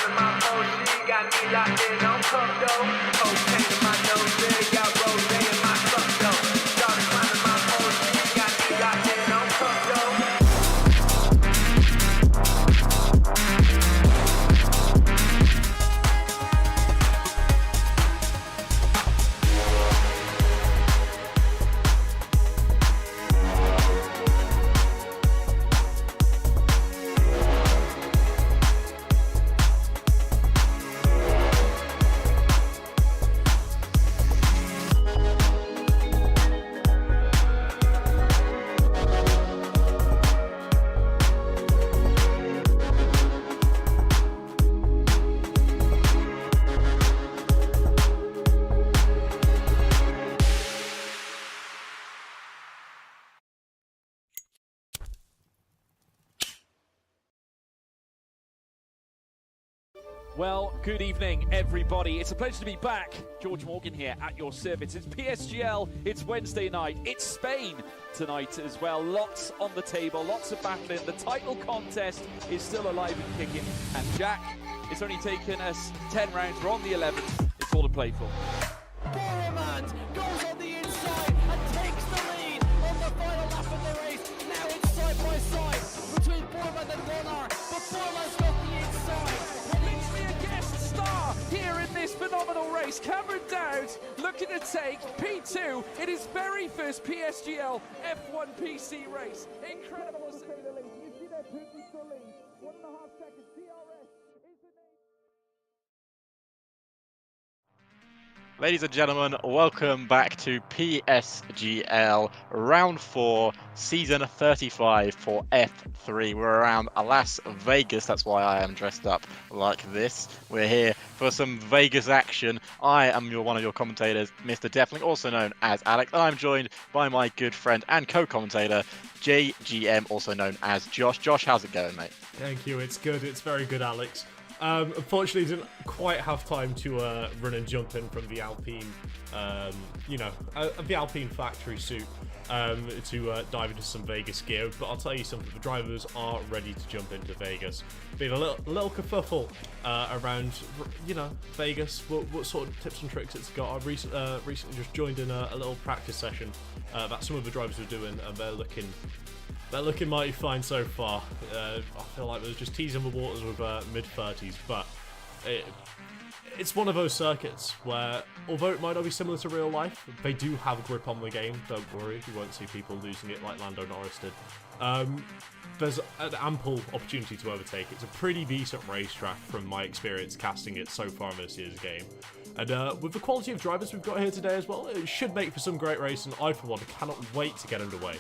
climbing my mochi, got me locked in on cup though. Cocaine in my nose, got rose in my cup though. Started climbing my mochi, got me locked in on cup though. Well, good evening, everybody. It's a pleasure to be back. George Morgan here at your service. It's PSGL, it's Wednesday night, it's Spain tonight as well. Lots on the table, lots of battling. The title contest is still alive and kicking. And Jack, it's only taken us 10 rounds. We're on the 11th. It's all to play for. Boromant goes on the inside and takes the lead on the final lap of the race. Now it's side by side between Boromant and Warner, but Boromant's got the inside. Literally a guest star here in this phenomenal race. Cameron Dowd looking to take P2 in his very first PSGL F1 PC race. Incredible to say the least. You see that Putin to lead. 1.5 seconds. DRS is the name. Ladies and gentlemen, welcome back to PSGL Round 4, Season 35 for F3. We're around Las Vegas, that's why I am dressed up like this. We're here for some Vegas action. I am one of your commentators, Mr. Deafling, also known as Alex, and I'm joined by my good friend and co-commentator, JGM, also known as Josh. Josh, how's it going, mate? Thank you, it's good, it's very good, Alex. Unfortunately, didn't quite have time to run and jump in from the Alpine, the Alpine factory suit to dive into some Vegas gear. But I'll tell you something, the drivers are ready to jump into Vegas. Been a little kerfuffle around, Vegas. What sort of tips and tricks it's got? I've recently just joined in a little practice session that some of the drivers are doing, and they're looking mighty fine so far. I feel like they're just teasing the waters with mid-30s, but it's one of those circuits where, although it might not be similar to real life, they do have grip on the game. Don't worry, you won't see people losing it like Lando Norris did. There's an ample opportunity to overtake. It's a pretty decent racetrack from my experience casting it so far in this year's game. And with the quality of drivers we've got here today as well, it should make for some great racing. I, for one, cannot wait to get underway.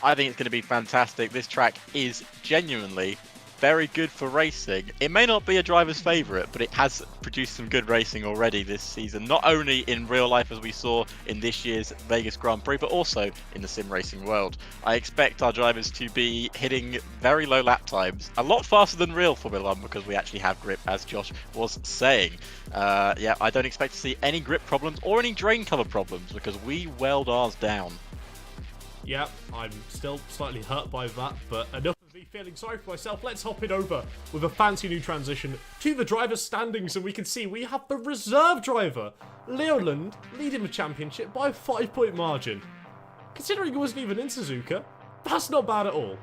I think it's going to be fantastic. This track is genuinely very good for racing. It may not be a driver's favourite, but it has produced some good racing already this season, not only in real life as we saw in this year's Vegas Grand Prix, but also in the sim racing world. I expect our drivers to be hitting very low lap times, a lot faster than real Formula 1 because we actually have grip, as Josh was saying. Yeah, I don't expect to see any grip problems or any drain cover problems because we weld ours down. Yeah, I'm still slightly hurt by that, but enough of me feeling sorry for myself. Let's hop it over with a fancy new transition to the driver's standings, and we can see we have the reserve driver, Leoland, leading the championship by a 5-point margin. Considering he wasn't even in Suzuka, that's not bad at all.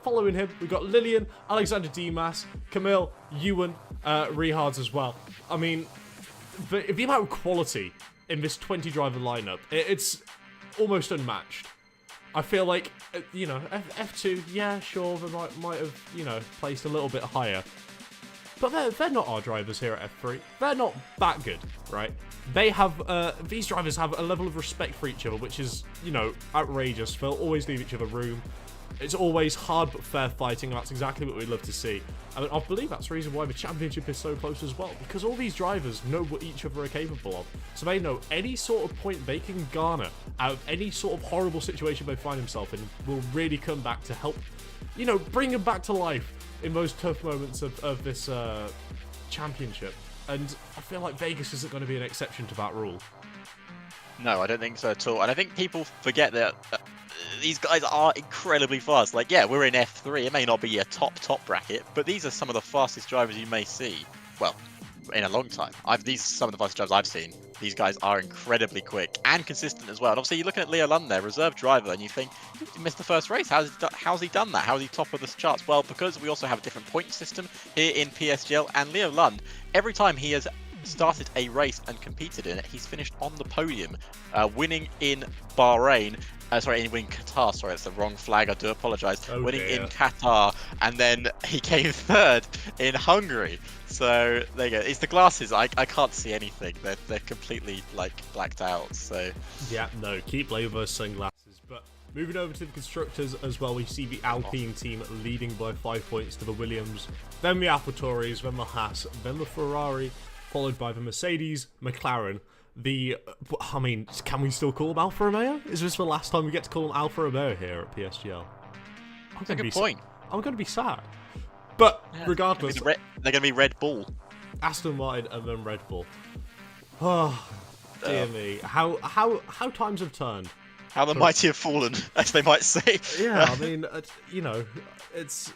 Following him, we've got Lillian, Alexander Dimas, Camille, Ewan, Rehards as well. I mean, the amount of quality in this 20-driver lineup, it's almost unmatched. I feel like, F2, yeah, sure, they might have, placed a little bit higher. But they're not our drivers here at F3. They're not that good, right? They have, these drivers have a level of respect for each other, which is, outrageous. They'll always leave each other room. It's always hard but fair fighting, and that's exactly what we'd love to see. I mean, I believe that's the reason why the championship is so close as well, because all these drivers know what each other are capable of. So they know any sort of point they can garner out of any sort of horrible situation they find themselves in will really come back to help, bring them back to life in those tough moments of this championship. And I feel like Vegas isn't going to be an exception to that rule. No, I don't think so at all. And I think people forget that these guys are incredibly fast. Like, yeah, we're in F3. It may not be a top bracket, but these are some of the fastest drivers you may see. Well, in a long time. These are some of the fastest drivers I've seen. These guys are incredibly quick and consistent as well. And obviously, you're looking at Leo Lund there, reserve driver, and you think, he missed the first race. How's he done that? How's he top of the charts? Well, because we also have a different point system here in PSGL, and Leo Lund, every time he has started a race and competed in it, he's finished on the podium, winning in Bahrain. Winning Qatar. Sorry, it's the wrong flag. I do apologise. Oh, winning dear. in Qatar, and then he came third in Hungary. So there you go. It's the glasses. I can't see anything. They're completely like blacked out. So Yeah, no, keep Leo those sunglasses. But moving over to the constructors as well, we see the Alpine team leading by 5 points to the Williams, then the AlphaTauris, then the Haas, then the Ferrari, followed by the Mercedes, McLaren. Can we still call them Alfa Romeo? Is this the last time we get to call them Alfa Romeo here at PSGL? that's a good point. I'm going to be sad. But Yeah, regardless, they're going to be Red Bull. Aston Martin and then Red Bull. Oh, dear me. How times have turned. How the mighty have fallen, as they might say. Yeah, I mean, it's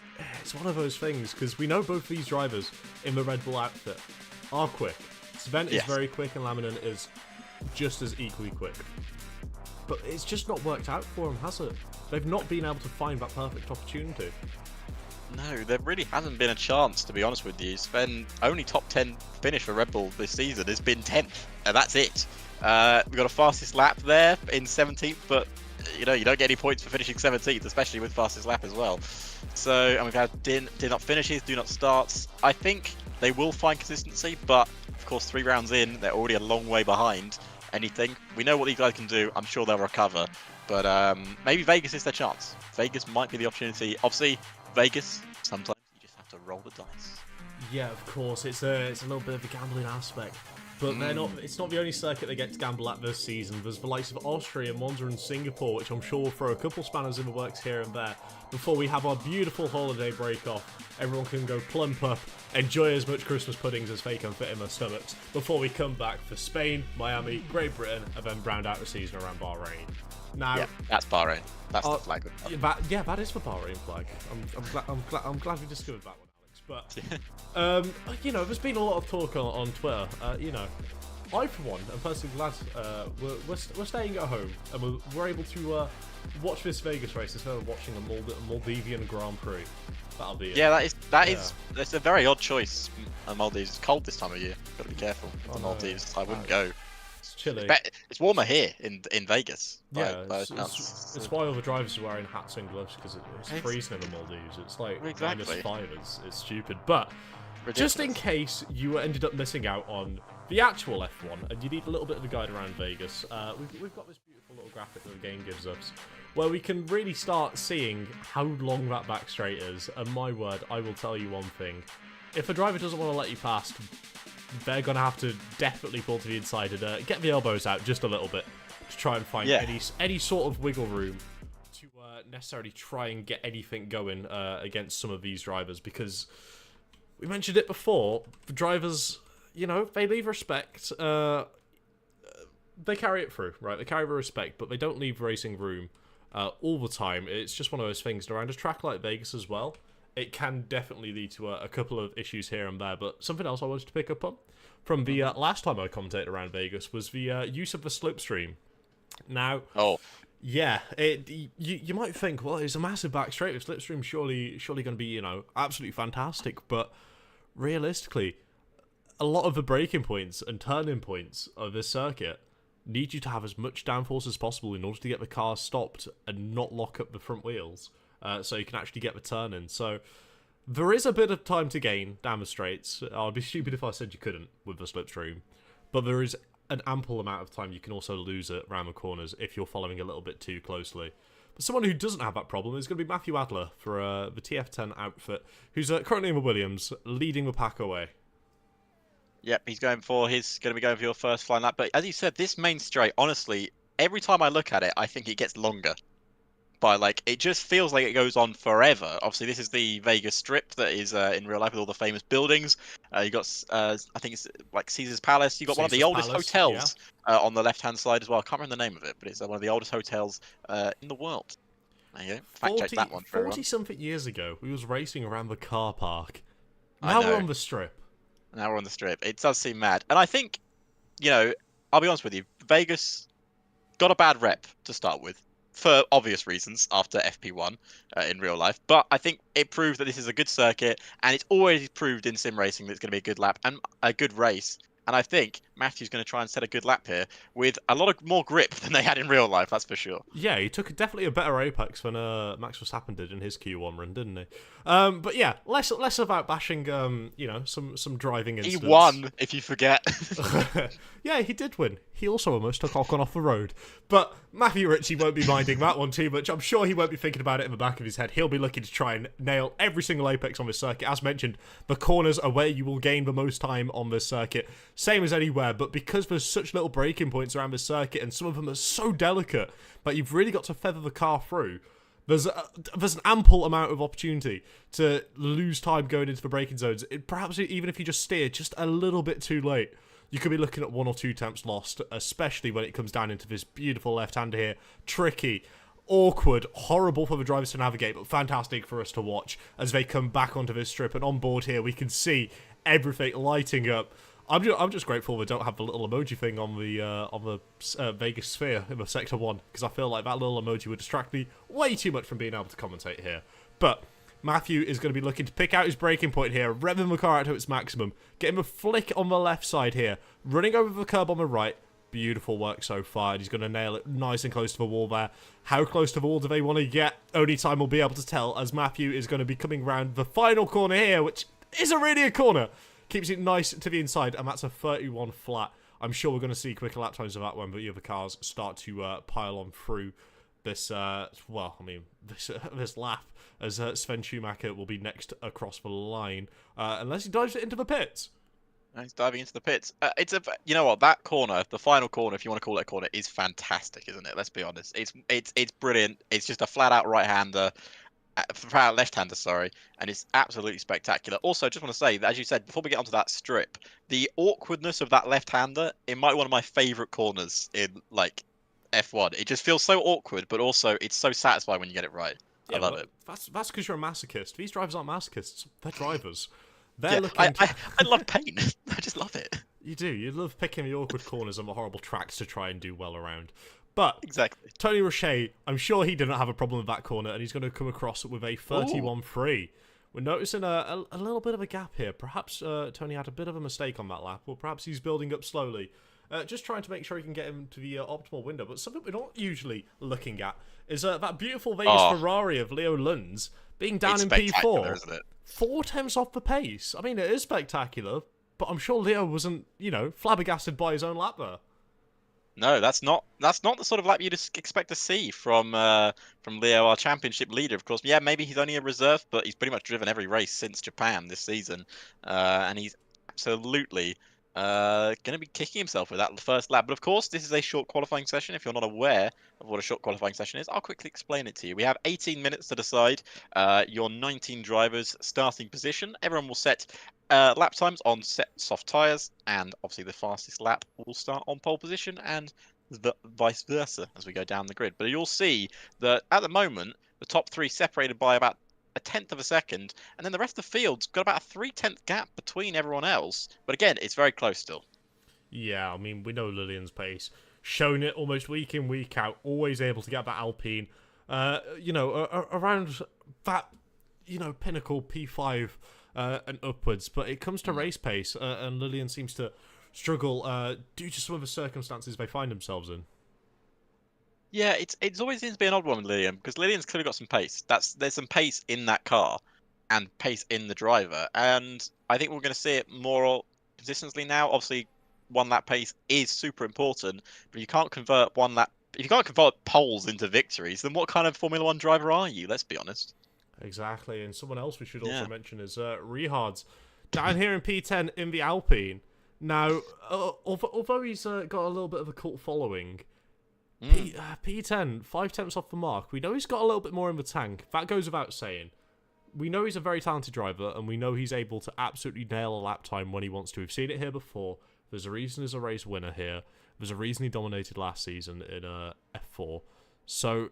one of those things, because we know both these drivers in the Red Bull outfit are quick. Sven is Yes. very quick and Laminen is just as equally quick. But it's just not worked out for them, has it? They've not been able to find that perfect opportunity. No, there really hasn't been a chance, to be honest with you. Sven, only top 10 finish for Red Bull this season has been 10th, and that's it. We got a fastest lap there in 17th, but you don't get any points for finishing 17th, especially with fastest lap as well. So, and we've had did not finishes, do not starts. I think they will find consistency, but of course 3 rounds in, they're already a long way behind anything. We know what these guys can do. I'm sure they'll recover, but maybe Vegas is their chance. Vegas might be the opportunity. Obviously, Vegas, sometimes you just have to roll the dice. Yeah, of course, it's a little bit of a gambling aspect. But they're not. It's not the only circuit they get to gamble at this season. There's the likes of Austria, Monza, and Singapore, which I'm sure will throw a couple spanners in the works here and there before we have our beautiful holiday break off. Everyone can go plump up, enjoy as much Christmas puddings as they can fit in their stomachs before we come back for Spain, Miami, Great Britain, and then round out the season around Bahrain. Now, Yeah, that's Bahrain. That's the flag. that is the Bahrain flag. I'm glad we discovered that one, Alex. But there's been a lot of talk on Twitter. I for one am personally glad we're staying at home and we're able to watch this Vegas race instead of watching a Maldivian Grand Prix. That'll be it. Yeah, that's a very odd choice. Maldives, it's cold this time of year. Got to be careful with the Maldives. I wouldn't go. It's chilly. It's warmer here in Vegas. Yeah, It's it's why all the drivers are wearing hats and gloves, because it's freezing in the Maldives. It's like Exactly. -5. It's stupid. But ridiculous. just in case you ended up missing out on the actual F1 and you need a little bit of a guide around Vegas, we've got this beautiful little graphic that the game gives us, where we can really start seeing how long that back straight is. And my word, I will tell you one thing: if a driver doesn't want to let you past, they're going to have to definitely pull to the inside and get the elbows out just a little bit to try and find any sort of wiggle room to necessarily try and get anything going against some of these drivers. Because we mentioned it before, the drivers, they leave respect. They carry it through, right? They carry the respect, but they don't leave racing room all the time. It's just one of those things. And around a track like Vegas as well, it can definitely lead to a couple of issues here and there. But something else I wanted to pick up on from the last time I commentated around Vegas was the use of the slipstream. Now, yeah, you might think, well, it's a massive back straight with slipstream, surely going to be, absolutely fantastic. But realistically, a lot of the braking points and turning points of this circuit need you to have as much downforce as possible in order to get the car stopped and not lock up the front wheels. So you can actually get the turn in. So there is a bit of time to gain down the straights. I'd be stupid if I said you couldn't with the slipstream. But there is an ample amount of time you can also lose it around the corners if you're following a little bit too closely. But someone who doesn't have that problem is going to be Matthew Adler for the TF10 outfit, who's currently in the Williams, leading the pack away. Yep, he's going to be going for your first flying lap. But as you said, this main straight, honestly, every time I look at it, I think it gets longer. But it just feels like it goes on forever. Obviously, this is the Vegas Strip that is in real life with all the famous buildings. You got, I think it's like Caesar's Palace. You got one of the oldest hotels on the left-hand side as well. I can't remember the name of it, but it's one of the oldest hotels in the world. There you go. Fact check that one for everyone. 40-something years ago, we was racing around the car park. I Now know. we're on the strip. Now we're on the strip. It does seem mad. And I think, I'll be honest with you, Vegas got a bad rep to start with, for obvious reasons, after FP1 in real life. But I think it proves that this is a good circuit, and it's always proved in sim racing that it's going to be a good lap and a good race. And I think Matthew's going to try and set a good lap here with a lot of more grip than they had in real life, that's for sure. Yeah, he took definitely a better apex than Max Verstappen did in his Q1 run, didn't he? But yeah, less about bashing, some driving incidents. He won, if you forget. Yeah, he did win. He also almost took Ocon off the road. But Matthew Ritchie won't be minding that one too much. I'm sure he won't be thinking about it in the back of his head. He'll be looking to try and nail every single apex on this circuit. As mentioned, the corners are where you will gain the most time on this circuit. Same as anywhere, but because there's such little braking points around the circuit and some of them are so delicate that you've really got to feather the car through, there's an ample amount of opportunity to lose time going into the braking zones. Perhaps even if you just steer just a little bit too late, you could be looking at 1 or 2 temps lost, especially when it comes down into this beautiful left-hander here. Tricky, awkward, horrible for the drivers to navigate, but fantastic for us to watch as they come back onto this strip. And on board here, we can see everything lighting up. I'm just grateful we don't have the little emoji thing on the Vegas sphere in the Sector 1, because I feel like that little emoji would distract me way too much from being able to commentate here. But Matthew is going to be looking to pick out his braking point here, revving the car out to its maximum, getting a flick on the left side here, running over the curb on the right. Beautiful work so far, and he's going to nail it nice and close to the wall there. How close to the wall do they want to get? Only time will be able to tell, as Matthew is going to be coming round the final corner here, which isn't really a corner. Keeps it nice to the inside, and that's a 31 flat. I'm sure we're going to see quicker lap times of that one, but the other cars start to pile on through this, this lap, as Sven Schumacher will be next across the line, unless he dives it into the pits. He's diving into the pits. You know what? That corner, the final corner, if you want to call it a corner, is fantastic, isn't it? Let's be honest. It's brilliant. It's just a flat-out right-hander. Left-hander, sorry, and it's absolutely spectacular. Also, just want to say that, as you said, before we get onto that strip, the awkwardness of that left-hander, it might be one of my favourite corners in, like, F1. It just feels so awkward, but also it's so satisfying when you get it right. Yeah, I love it. That's because you're a masochist. These drivers aren't masochists. They're drivers. They're looking I love pain. I just love it. You do. You love picking the awkward corners and the horrible tracks to try and do well around. But exactly, Tony Roche, I'm sure he didn't have a problem with that corner, and he's going to come across with a 31-3. We're noticing a little bit of a gap here. Perhaps Tony had a bit of a mistake on that lap, or perhaps he's building up slowly. Just trying to make sure he can get him to the optimal window. But something we're not usually looking at is that beautiful Vegas Ferrari of Leo Lund's being down in P4. Isn't it? 4 temps off the pace. I mean, it is spectacular, but I'm sure Leo wasn't, flabbergasted by his own lap there. No, that's not the sort of lap you'd expect to see from Leo, our championship leader. Of course, yeah, maybe he's only a reserve, but he's pretty much driven every race since Japan this season, and he's absolutely going to be kicking himself with that first lap. But of course, this is a short qualifying session. If you're not aware of what a short qualifying session is, I'll quickly explain it to you. We have 18 minutes to decide your 19 drivers' starting position. Everyone will set lap times on set soft tyres, and obviously the fastest lap will start on pole position, and vice versa as we go down the grid. But you'll see that at the moment, the top 3 separated by about a tenth of a second, and then the rest of the field's got about a 3/10 gap between everyone else. But again, it's very close still. Yeah, I mean, we know Lillian's pace. Shown it almost week in, week out. Always able to get that Alpine, around that, pinnacle P5 and upwards. But it comes to race pace, and Lillian seems to struggle due to some of the circumstances they find themselves in. Yeah, it's always seems to be an odd one with Lillian, because Lillian's clearly got some pace. There's some pace in that car and pace in the driver, and I think we're going to see it more consistently now. Obviously, 1 lap pace is super important, but you can't convert 1 lap. If you can't convert poles into victories, then what kind of Formula 1 driver are you? Let's be honest. Exactly, and someone else we should also mention is Rihards, down here in P10 in the Alpine. Now, although he's got a little bit of a cult following, P10, 5 temps off the mark. We know he's got a little bit more in the tank. That goes without saying. We know he's a very talented driver, and we know he's able to absolutely nail a lap time when he wants to. We've seen it here before. There's a reason he's a race winner here. There's a reason he dominated last season in F4. So,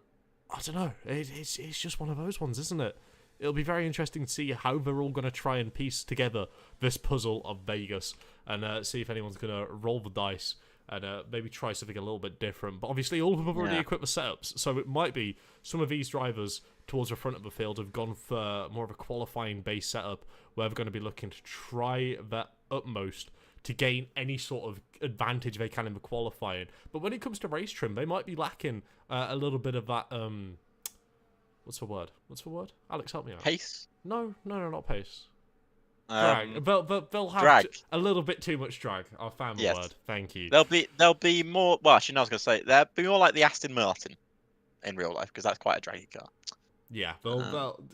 I don't know. It's just one of those ones, isn't it? It'll be very interesting to see how they're all going to try and piece together this puzzle of Vegas and see if anyone's going to roll the dice and maybe try something a little bit different. But obviously, all of them have already equipped the setups, so it might be some of these drivers towards the front of the field have gone for more of a qualifying base setup where they're going to be looking to try their utmost to gain any sort of advantage they can in the qualifying. But when it comes to race trim, they might be lacking a little bit of that... What's the word? Alex, help me out. Pace? No, not pace. Drag. They'll have drag. A little bit too much drag. I found the word. Thank you. They'll be more. Well, actually, no, I was going to say they'll be more like the Aston Martin in real life because that's quite a draggy car. Yeah,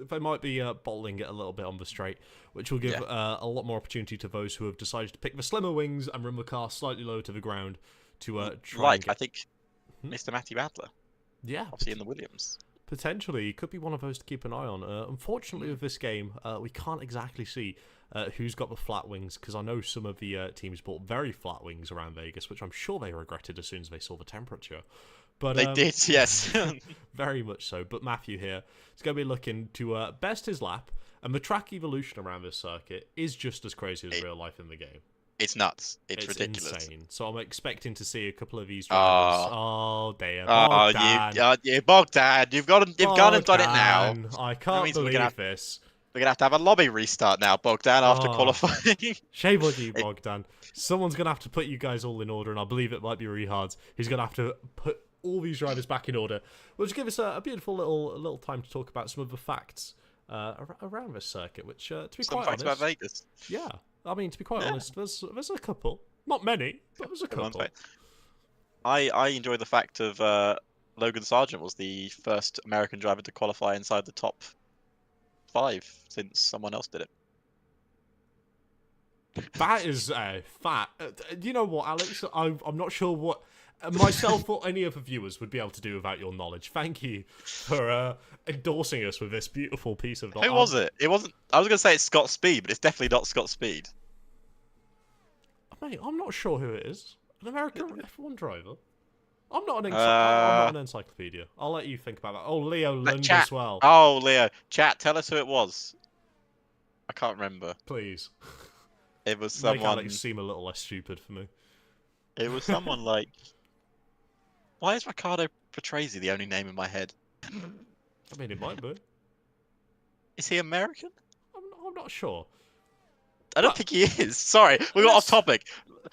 they might be bottling it a little bit on the straight, which will give a lot more opportunity to those who have decided to pick the slimmer wings and run the car slightly lower to the ground to try. I think Mr. Matty Badler. Yeah, obviously in the Williams. Potentially, could be one of those to keep an eye on. Unfortunately, with this game, we can't exactly see who's got the flat wings, because I know some of the teams bought very flat wings around Vegas, which I'm sure they regretted as soon as they saw the temperature. But they did, yes. Very much so. But Matthew here is going to be looking to best his lap, and the track evolution around this circuit is just as crazy as real life in the game. It's nuts. It's ridiculous. Insane. So I'm expecting to see a couple of these drivers. Oh dear, Bogdan. Bogdan, you've gone and done it now. I can't believe this. We're gonna have to have a lobby restart now, Bogdan, after qualifying. Shame on you, Bogdan. Someone's gonna have to put you guys all in order, and I believe it might be Rehard's. He's gonna have to put all these drivers back in order, which give us a beautiful little time to talk about some of the facts around this circuit. Which, to be quite honest, about Vegas. Yeah. I mean, to be quite honest, there's a couple. Not many, but there's a couple. I enjoy the fact of Logan Sargent was the first American driver to qualify inside the top 5 since someone else did it. That is fat. You know what, Alex? I'm not sure what myself or any other viewers would be able to do without your knowledge. Thank you for endorsing us with this beautiful piece of knowledge. Who was it? It wasn't. I was going to say it's Scott Speed, but it's definitely not Scott Speed. Mate, I'm not sure who it is. An American F1 driver. I'm not an encyclopedia. I'll let you think about that. Oh, Leo Lund as well. Oh, Leo. Chat, tell us who it was. I can't remember. Please. It was someone... Make Alex seem a little less stupid for me. It was someone like... Why is Riccardo Patrese the only name in my head? I mean, it might be. Is he American? I'm not sure. I don't think he is. Sorry, we got off topic.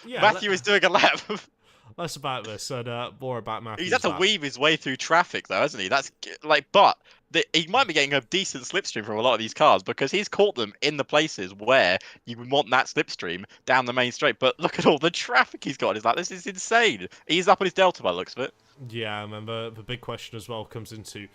Yeah, Matthew is doing a lap. Less about this and more about Matthew. He's had to weave his way through traffic, though, hasn't he? That's like, but he might be getting a decent slipstream from a lot of these cars because he's caught them in the places where you would want that slipstream down the main straight. But look at all the traffic he's got. It's like, this is insane. He's up on his delta by the looks of it. Yeah, I remember the big question as well comes into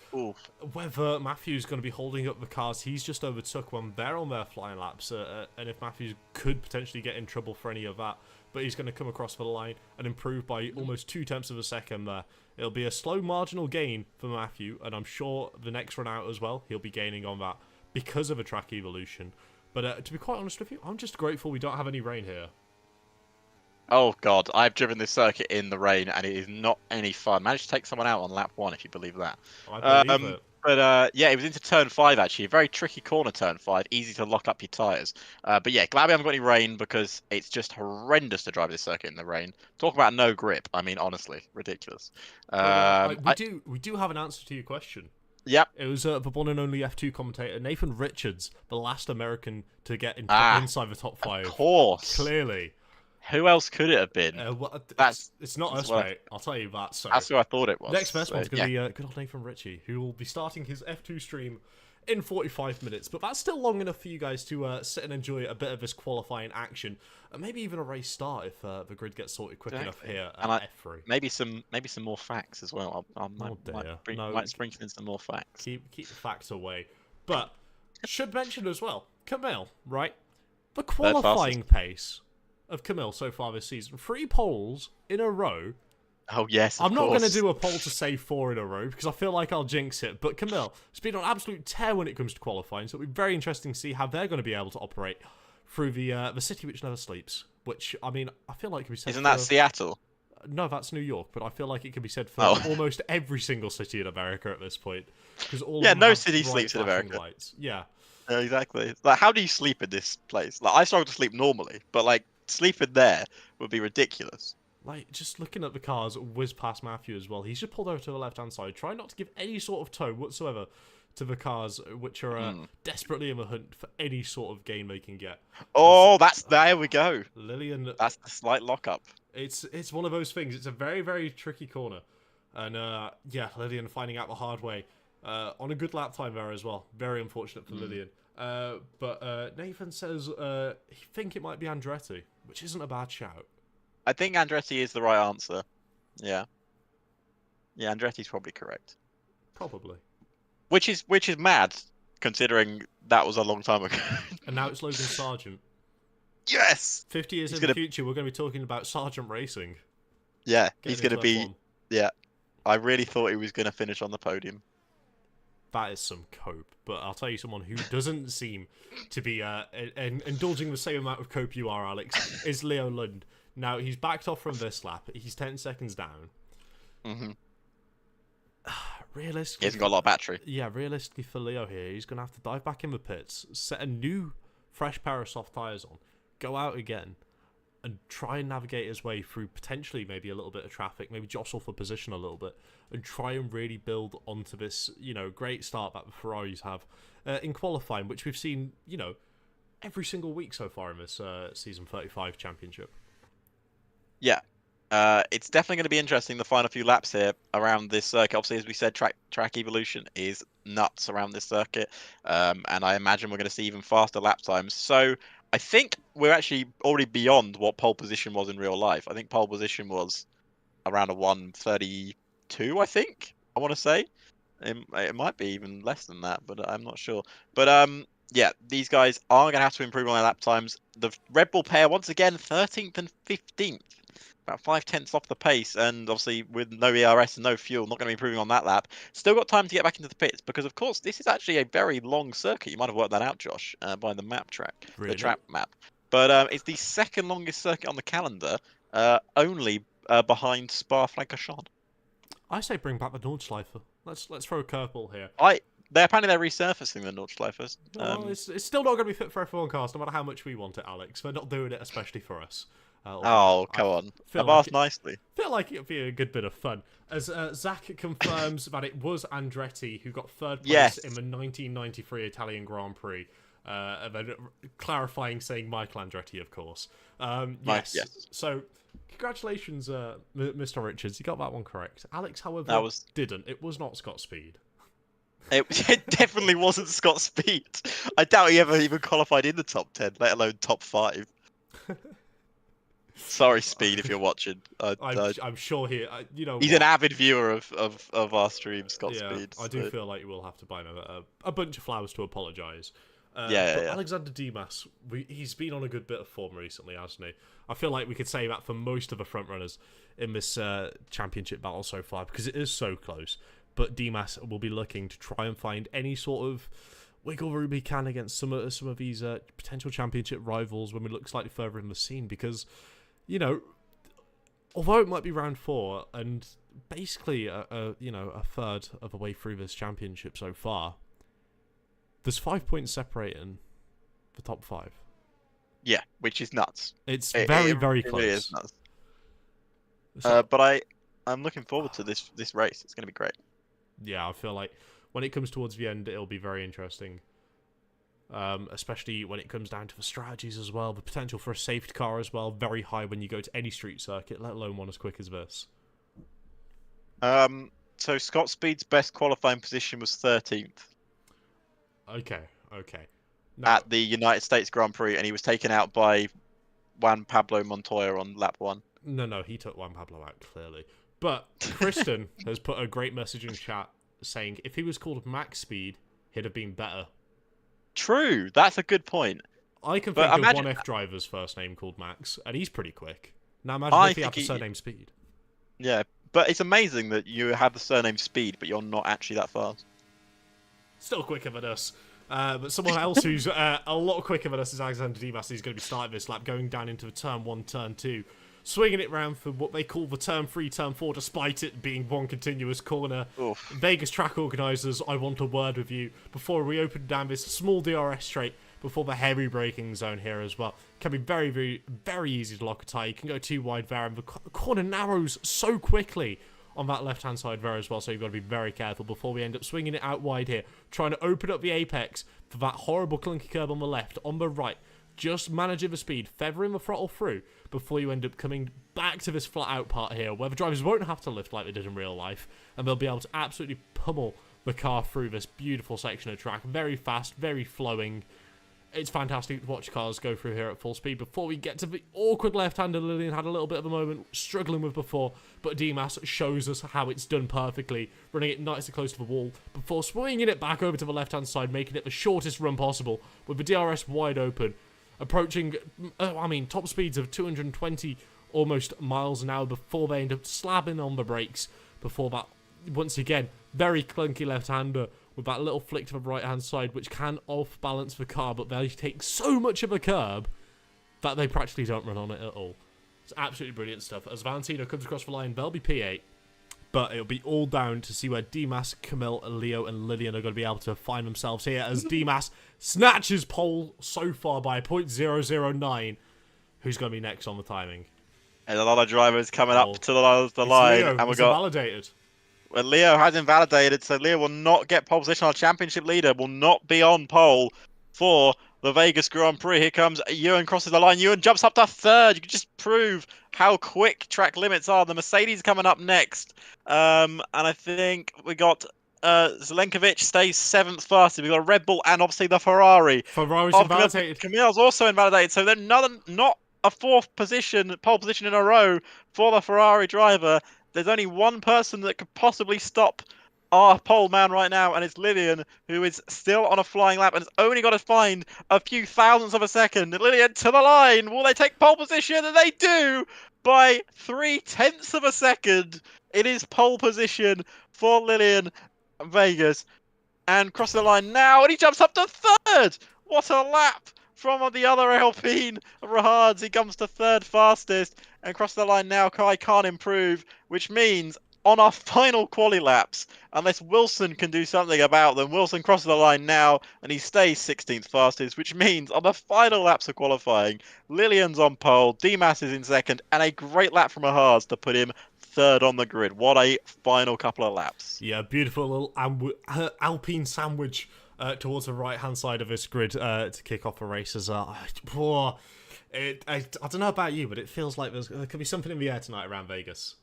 whether Matthew's going to be holding up the cars he's just overtook when they're on their flying laps, and if Matthews could potentially get in trouble for any of that. But he's going to come across the line and improve by almost 0.2 of a second there. It'll be a slow marginal gain for Matthew, and I'm sure the next run out as well, he'll be gaining on that because of a track evolution. But to be quite honest with you, I'm just grateful we don't have any rain here. Oh god, I've driven this circuit in the rain and it is not any fun. Managed to take someone out on lap 1, if you believe that. I believe it. But yeah, it was into turn 5 actually. A very tricky corner, turn 5. Easy to lock up your tyres. But yeah, glad we haven't got any rain because it's just horrendous to drive this circuit in the rain. Talk about no grip. I mean, honestly, ridiculous. We do have an answer to your question. Yep. It was the one and only F2 commentator, Nathan Richards, the last American to get inside the top 5. Of course. Clearly. Who else could it have been? It's not us, mate. I'll tell you that. So that's who I thought it was. Next best one's going to be good old Nathan Ritchie, who will be starting his F2 stream in 45 minutes. But that's still long enough for you guys to sit and enjoy a bit of this qualifying action. Maybe even a race start if the grid gets sorted quick enough here at F3. Maybe some more facts as well. I might sprinkle in some more facts. Keep the facts away. But should mention as well, Camille, right? The qualifying pace of Camille so far this season. 3 poles in a row. Oh, yes, I'm not going to do a poll to say 4 in a row because I feel like I'll jinx it. But Camille has been on absolute tear when it comes to qualifying, so it'll be very interesting to see how they're going to be able to operate through the city which never sleeps. Which, I mean, I feel like we said... Isn't that Seattle? No, that's New York, but I feel like it can be said for Oh. almost every single city in America at this point. Because all Yeah, of them no have city bright sleeps in flashing America. lights. Yeah. Yeah, exactly. Like, how do you sleep in this place? Like, I struggle to sleep normally, but like sleeping there would be ridiculous. Like, just looking at the cars whiz past Matthew as well. He's just pulled over to the left-hand side, trying not to give any sort of toe whatsoever to the cars, which are desperately in the hunt for any sort of gain they can get. Oh, there we go. Lillian, That's the slight lockup. it's one of those things. It's a very, very tricky corner. And, yeah, Lillian finding out the hard way. On a good lap time there as well. Very unfortunate for Lillian. But Nathan says he think it might be Andretti, which isn't a bad shout. I think Andretti is the right answer. Yeah. Yeah, Andretti's probably correct. Probably. Which is mad, considering that was a long time ago. And now it's Logan Sargent. Yes! 50 years He's in the future, we're going to be talking about Sargent Racing. Yeah, Getting he's going to into be... F1. Yeah. I really thought he was going to finish on the podium. That is some cope. But I'll tell you someone who doesn't seem to be indulging the same amount of cope you are, Alex, is Leo Lund. Now, he's backed off from this lap. He's 10 seconds down. Mm-hmm. Realistically, He hasn't got a lot of battery. Yeah, realistically for Leo here, he's going to have to dive back in the pits, set a new, fresh pair of soft tyres on, go out again, and try and navigate his way through potentially maybe a little bit of traffic, maybe jostle for position a little bit, and try and really build onto this, great start that the Ferraris have in qualifying, which we've seen, every single week so far in this Season 35 championship. Yeah. It's definitely going to be interesting the final few laps here around this circuit. Obviously, as we said, track evolution is nuts around this circuit, and I imagine we're going to see even faster lap times. So I think we're actually already beyond what pole position was in real life. I think pole position was around a 1:32, I think, I want to say. It might be even less than that, but I'm not sure. But yeah, these guys are going to have to improve on their lap times. The Red Bull pair, once again, 13th and 15th. About 5/10 off the pace, and obviously with no ERS and no fuel, not going to be improving on that lap. Still got time to get back into the pits, because of course this is actually a very long circuit. You might have worked that out, Josh, by the map track, Really? the track map. But it's the second longest circuit on the calendar, only behind Spa-Francorchamps. I say bring back the Nordschleife. Let's throw a curvepball here. Apparently they're resurfacing the Nordschleifers. Well, it's still not going to be fit for F1 cars, no matter how much we want it, Alex. They're not doing it especially for us. Oh, come on. I've asked nicely. Feel like it would be a good bit of fun. As Zach confirms that it was Andretti who got third place in the 1993 Italian Grand Prix. And then clarifying, saying Michael Andretti, of course. Yes. So, congratulations, Mr. Richards. You got that one correct. Alex, however, didn't. It was not Scott Speed. It definitely wasn't Scott Speed. I doubt he ever even qualified in the top 10, let alone top 5. Sorry, Speed, if you're watching. I'm sure he's an avid viewer of our stream, Scott Speed. I do feel like you will have to buy a bunch of flowers to apologise. Yeah. Alexander Dimas, he's been on a good bit of form recently, hasn't he? I feel like we could say that for most of the front runners in this championship battle so far, because it is so close. But Dimas will be looking to try and find any sort of wiggle room he can against some of these potential championship rivals when we look slightly further in the scene, because although it might be round 4 and basically a third of the way through this championship so far, there's 5 points separating the top 5. Yeah, which is nuts. It's very close. It really is nuts. But I'm looking forward to this race. It's going to be great. Yeah, I feel like when it comes towards the end, it'll be very interesting. Especially when it comes down to the strategies as well. The potential for a safety car as well, very high when you go to any street circuit, let alone one as quick as this. So Scott Speed's best qualifying position was 13th. Okay. Now, at the United States Grand Prix, and he was taken out by Juan Pablo Montoya on lap 1. No, he took Juan Pablo out, clearly. But Kristen has put a great message in chat saying if he was called Max Speed, he'd have been better. True, that's a good point. I can think of one F driver's first name called Max, and he's pretty quick. Now imagine if he had the surname Speed. Yeah, but it's amazing that you have the surname Speed, but you're not actually that fast. Still quicker than us. But someone else who's a lot quicker than us is Alexander Dimas. He's going to be starting this lap, going down into the turn 1, turn 2. swinging it round for what they call the turn 3, turn 4, despite it being one continuous corner. Oof. Vegas track organisers, I want a word with you before we open down this small DRS straight before the heavy braking zone here as well. Can be very, very, very easy to lock a tyre. You can go too wide there, and the corner narrows so quickly on that left-hand side there as well, so you've got to be very careful before we end up swinging it out wide here, trying to open up the apex for that horrible clunky curb on the left. On the right, just managing the speed, feathering the throttle through before you end up coming back to this flat-out part here, where the drivers won't have to lift like they did in real life, and they'll be able to absolutely pummel the car through this beautiful section of track. Very fast, very flowing. It's fantastic to watch cars go through here at full speed. Before we get to the awkward left-hander, Lillian had a little bit of a moment struggling with before, but Dimas shows us how it's done perfectly, running it nice and close to the wall before swinging it back over to the left-hand side, making it the shortest run possible with the DRS wide open, approaching, top speeds of 220 almost miles an hour before they end up slapping on the brakes before that, once again, very clunky left-hander with that little flick to the right-hand side, which can off-balance the car, but they take so much of a curb that they practically don't run on it at all. It's absolutely brilliant stuff. As Valentino comes across the line, they'll be P8, but it'll be all down to see where Dimas, Camille, Leo, and Lillian are going to be able to find themselves here, as Dimas snatches pole so far by 0.009. Who's going to be next on the timing? And a lot of drivers coming up to the line, Leo, and we've got validated. Well, Leo has invalidated, so Leo will not get pole position. Our championship leader will not be on pole for the Vegas Grand Prix. Here comes Ewan, crosses the line. Ewan jumps up to third. You can just prove how quick track limits are. The Mercedes coming up next. And I think we got Zelenkovic stays 7th fastest. We've got a Red Bull and obviously the Ferrari. Ferrari's invalidated. Camille's also invalidated, so they're not a 4th position, pole position in a row for the Ferrari driver. There's only one person that could possibly stop our pole man right now, and it's Lillian, who is still on a flying lap and has only got to find a few thousandths of a second. Lillian to the line. Will they take pole position? And they do by 0.3 of a second. It is pole position for Lillian Vegas. And crossing the line now, and he jumps up to third. What a lap from the other Alpine Rahards. He comes to 3rd fastest. And across the line now, Kai can't improve, which means on our final quali laps, unless Wilson can do something about them, Wilson crosses the line now, and he stays 16th fastest, which means on the final laps of qualifying, Lillian's on pole, Dimas is in 2nd, and a great lap from Rahards to put him 3rd on the grid. What a final couple of laps. Yeah, beautiful little Alpine sandwich towards the right-hand side of this grid to kick off the races. I don't know about you, but it feels like there could be something in the air tonight around Vegas.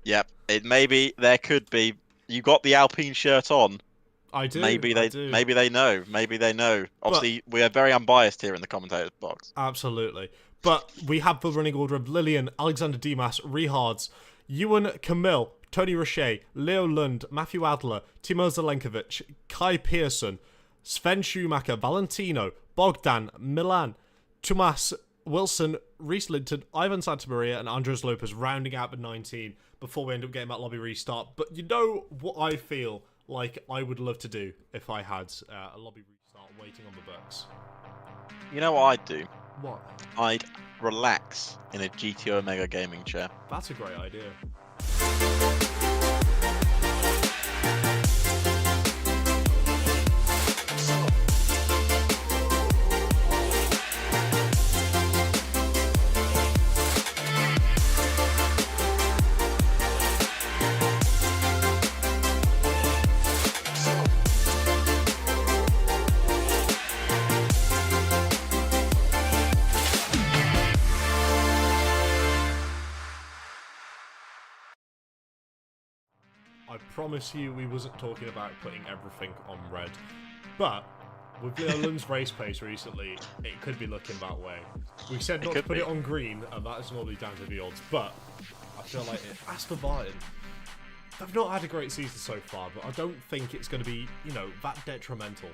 Yep, there could be. You got the Alpine shirt on. I do. Maybe they know. Maybe they know. Obviously, we are very unbiased here in the commentators box. Absolutely. But we have the running order of Lillian, Alexander Dimas, Rahards, Ewan Camille, Tony Roche, Leo Lund, Matthew Adler, Timo Zelenkovic, Kai Pearson, Sven Schumacher, Valentino, Bogdan, Milan, Tomas Wilson, Reese Linton, Ivan Santamaria, and Andres Lopez rounding out the 19 before we end up getting that lobby restart. But you know what I feel like I would love to do if I had a lobby restart waiting on the books? You know what I'd do? What? I'd relax in a GT Omega gaming chair. That's a great idea. I promise you we wasn't talking about putting everything on red. But with Leo Lund's race pace recently, it could be looking that way. We said not to put it on green, and that is normally down to the odds, but I feel like Aston Martin, they've not had a great season so far, but I don't think it's going to be, that detrimental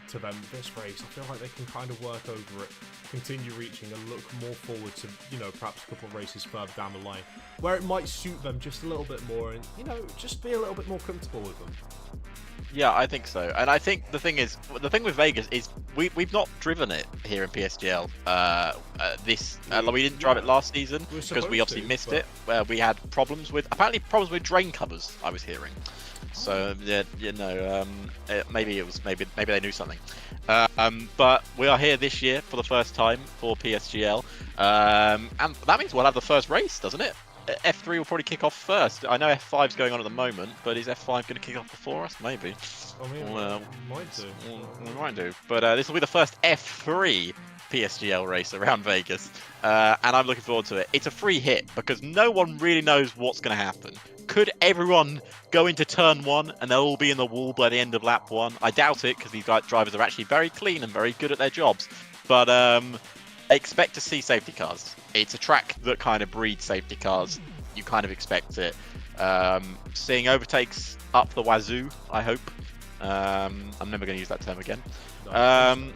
to them this race. I feel like they can kind of work over it, continue reaching, and look more forward to, perhaps a couple of races further down the line, where it might suit them just a little bit more and, just be a little bit more comfortable with them. Yeah, I think so. And I think the thing with Vegas is we've not driven it here in PSGL. We didn't drive it last season because we obviously missed it. Where we had problems with drain covers. I was hearing. So yeah, maybe they knew something. But we are here this year for the first time for PSGL, and that means we'll have the first race, doesn't it? F3 will probably kick off first. I know F5's going on at the moment, but is F5 going to kick off before us? Maybe. I mean, We might do. But this will be the first F3 PSGL race around Vegas, and I'm looking forward to it. It's a free hit because no one really knows what's going to happen. Could everyone go into turn 1 and they'll all be in the wall by the end of lap 1? I doubt it because these drivers are actually very clean and very good at their jobs. But expect to see safety cars. It's a track that kind of breeds safety cars. You kind of expect it. Seeing overtakes up the wazoo, I hope. I'm never going to use that term again. And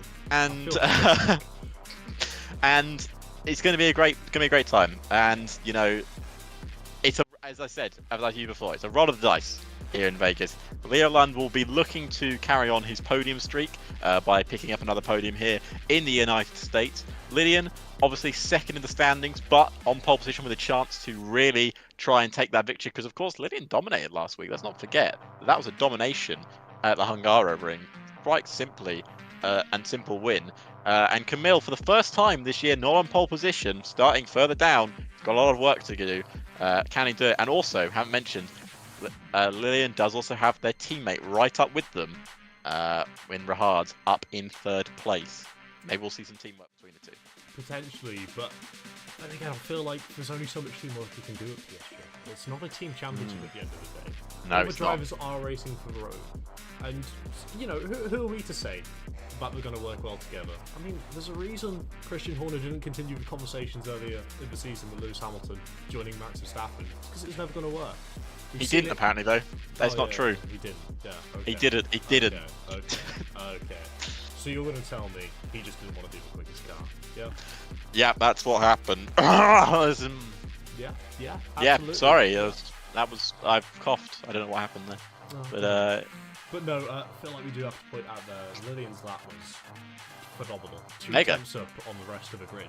and it's going to be a great time. And you know, as I said before, it's a roll of the dice here in Vegas. Leo Lund will be looking to carry on his podium streak by picking up another podium here in the United States. Lillian, obviously second in the standings, but on pole position with a chance to really try and take that victory. Because, of course, Lillian dominated last week. Let's not forget. That was a domination at the Hungaro ring. Quite simply, and simple win. And Camille, for the first time this year, not on pole position, starting further down. He's got a lot of work to do. Can he do it? And also, haven't mentioned, Lillian does also have their teammate right up with them, in Rahad, up in 3rd place. Maybe we'll see some teamwork between the two. Potentially, but then again, I feel like there's only so much teamwork you can do at PSG. It's not a team championship at the end of the day. No, all the it's drivers are racing for the road. And, you know, who are we to say that they're going to work well together? I mean, there's a reason Christian Horner didn't continue the conversations earlier in the season with Lewis Hamilton joining Max Verstappen, because it's never going to work. He didn't, apparently, though. That's not true. He didn't, yeah. Okay. He didn't. He didn't. Okay. So you're going to tell me he just didn't want to be the quickest car, yeah? Yeah, that's what happened. Yeah, yeah, absolutely. sorry. I've coughed. I don't know what happened there. Oh, but no, I feel like we do have to point out there, Lillian's lap was phenomenal. 2 Mega. attempts up on the rest of the grid.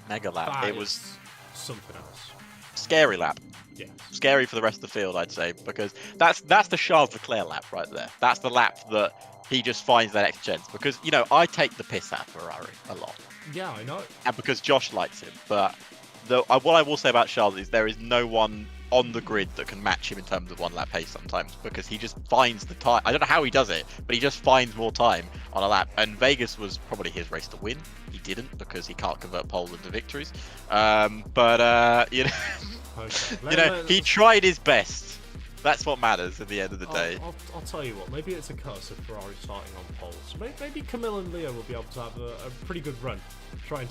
Mega lap. That It is was something else. scary lap. Yes. Scary for the rest of the field, I'd say, because that's the Charles Leclerc lap right there. That's the lap that he just finds that extra chance. Because, you know, I take the piss out of Ferrari a lot. Yeah, I know. And because Josh likes him. But what I will say about Charles is there is no one on the grid that can match him in terms of one lap pace sometimes, because he just finds the time. I don't know how he does it, but he just finds more time on a lap. And Vegas was probably his race to win. He didn't, because he can't convert poles into victories. You know, Okay. he tried his best. That's what matters at the end of the day. I'll tell you what, maybe it's a curse of Ferrari starting on poles. Maybe Camille and Leo will be able to have a pretty good run,